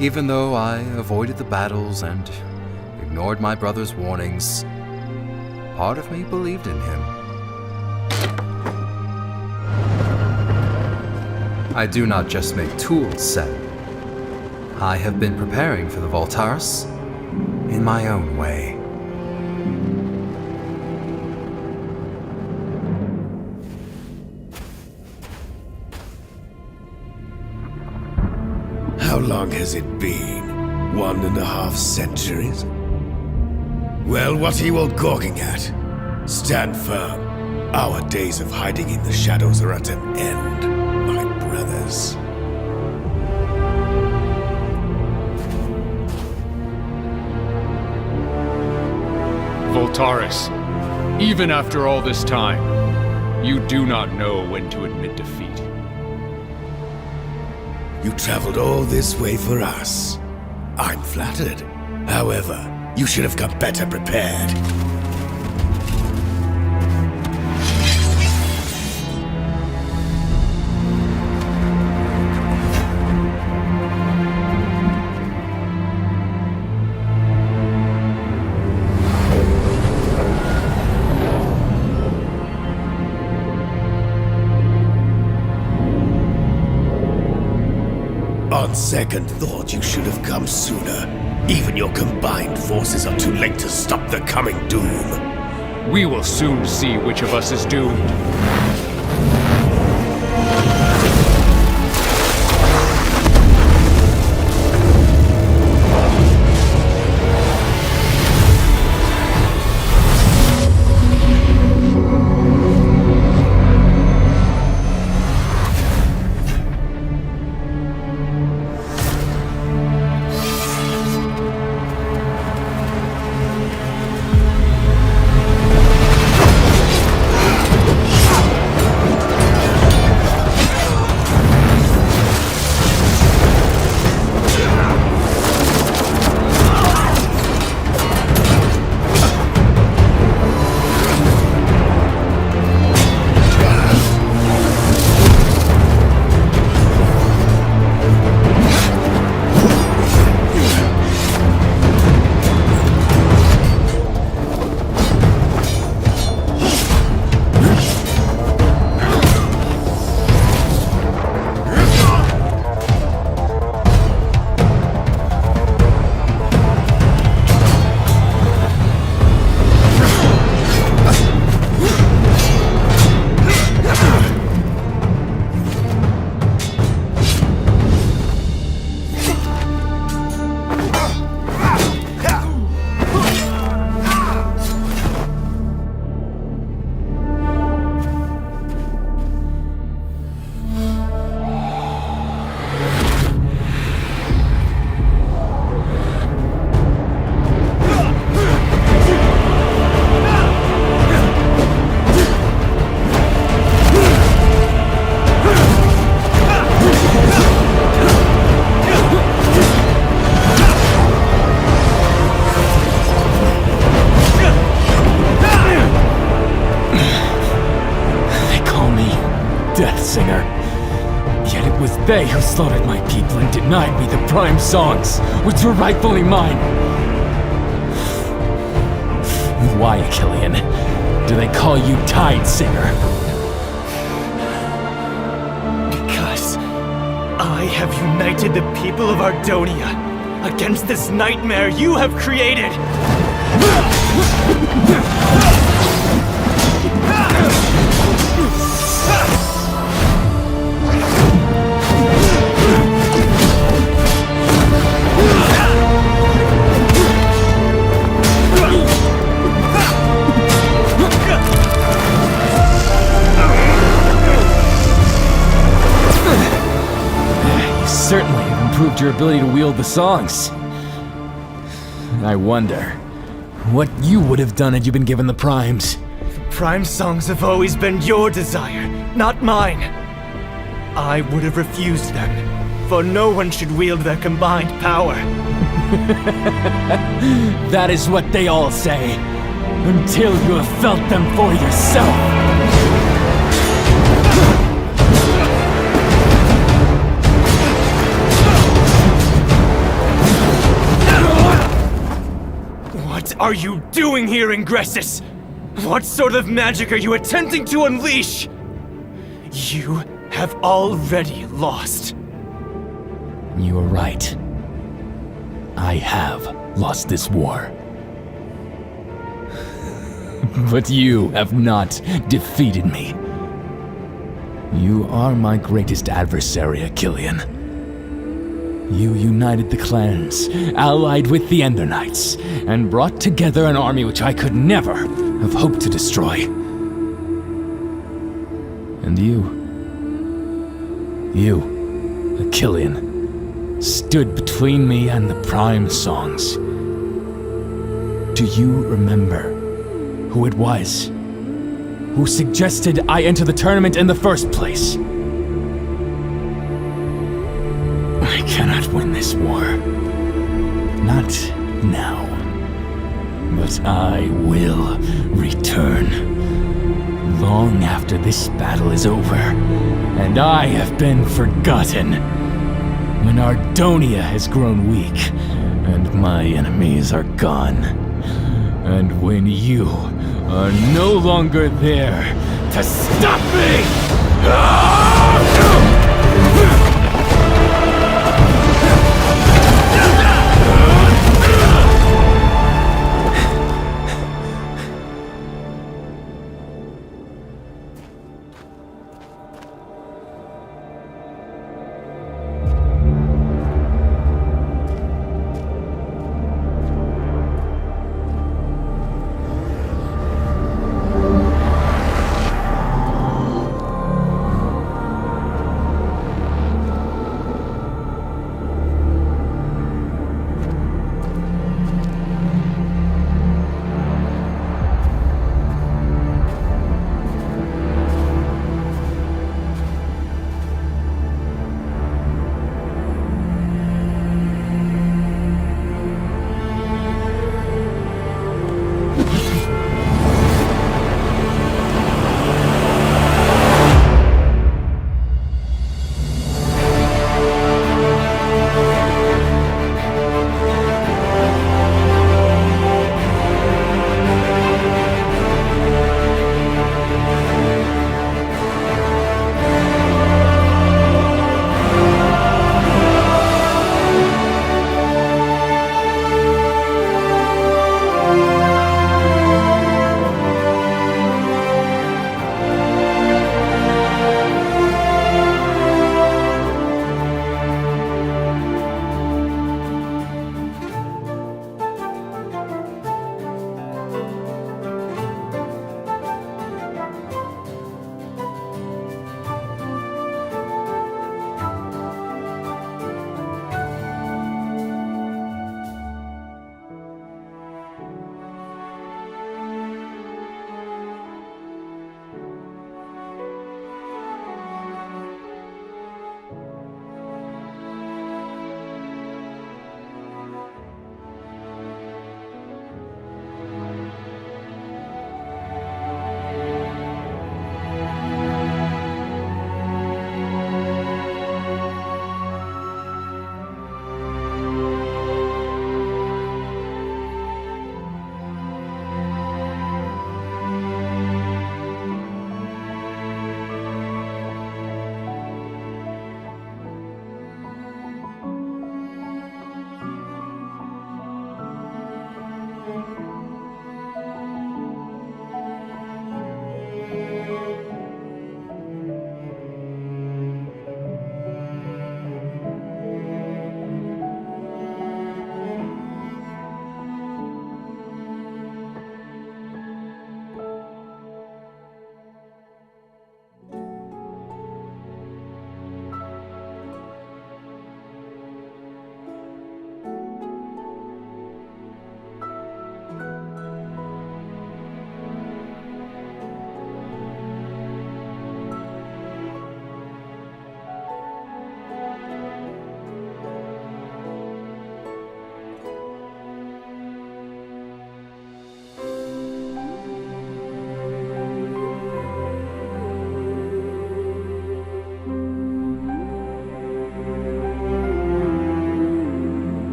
Even though I avoided the battles and ignored my brother's warnings, part of me believed in him. I do not just make tools, Sen. I have been preparing for the Voltaris in my own way.
How long has it been? 1.5 centuries? Well, what are you all gawking at? Stand firm. Our days of hiding in the shadows are at an end, my brothers.
Voltaris, even after all this time, you do not know when to admit defeat.
You traveled all this way for us. I'm flattered. However, you should have come better prepared. On second thought, you should have come sooner. Even your combined forces are too late to stop the coming doom.
We will soon see which of us is doomed.
Death Singer. Yet it was they who slaughtered my people and denied me the prime songs, which were rightfully mine. Why, Killian, do they call you Tide Singer?
Because I have united the people of Ardonia against this nightmare you have created!
Certainly have improved your ability to wield the songs. I wonder what you would have done had you been given the primes.
The prime songs have always been your desire, not mine. I would have refused them, for no one should wield their combined power.
That is what they all say, until you have felt them for yourself.
What are you doing here, Ingressus? What sort of magic are you attempting to unleash? You have already lost.
You are right. I have lost this war. But you have not defeated me. You are my greatest adversary, Achillean. You united the clans, allied with the Ender Knights, and brought together an army which I could never have hoped to destroy. And you, Achillean, stood between me and the prime songs. Do you remember who it was who suggested I enter the tournament in the first place? I cannot win this war. Not now. But I will return. Long after this battle is over, and I have been forgotten. When Ardonia has grown weak, and my enemies are gone. And when you are no longer there to stop me!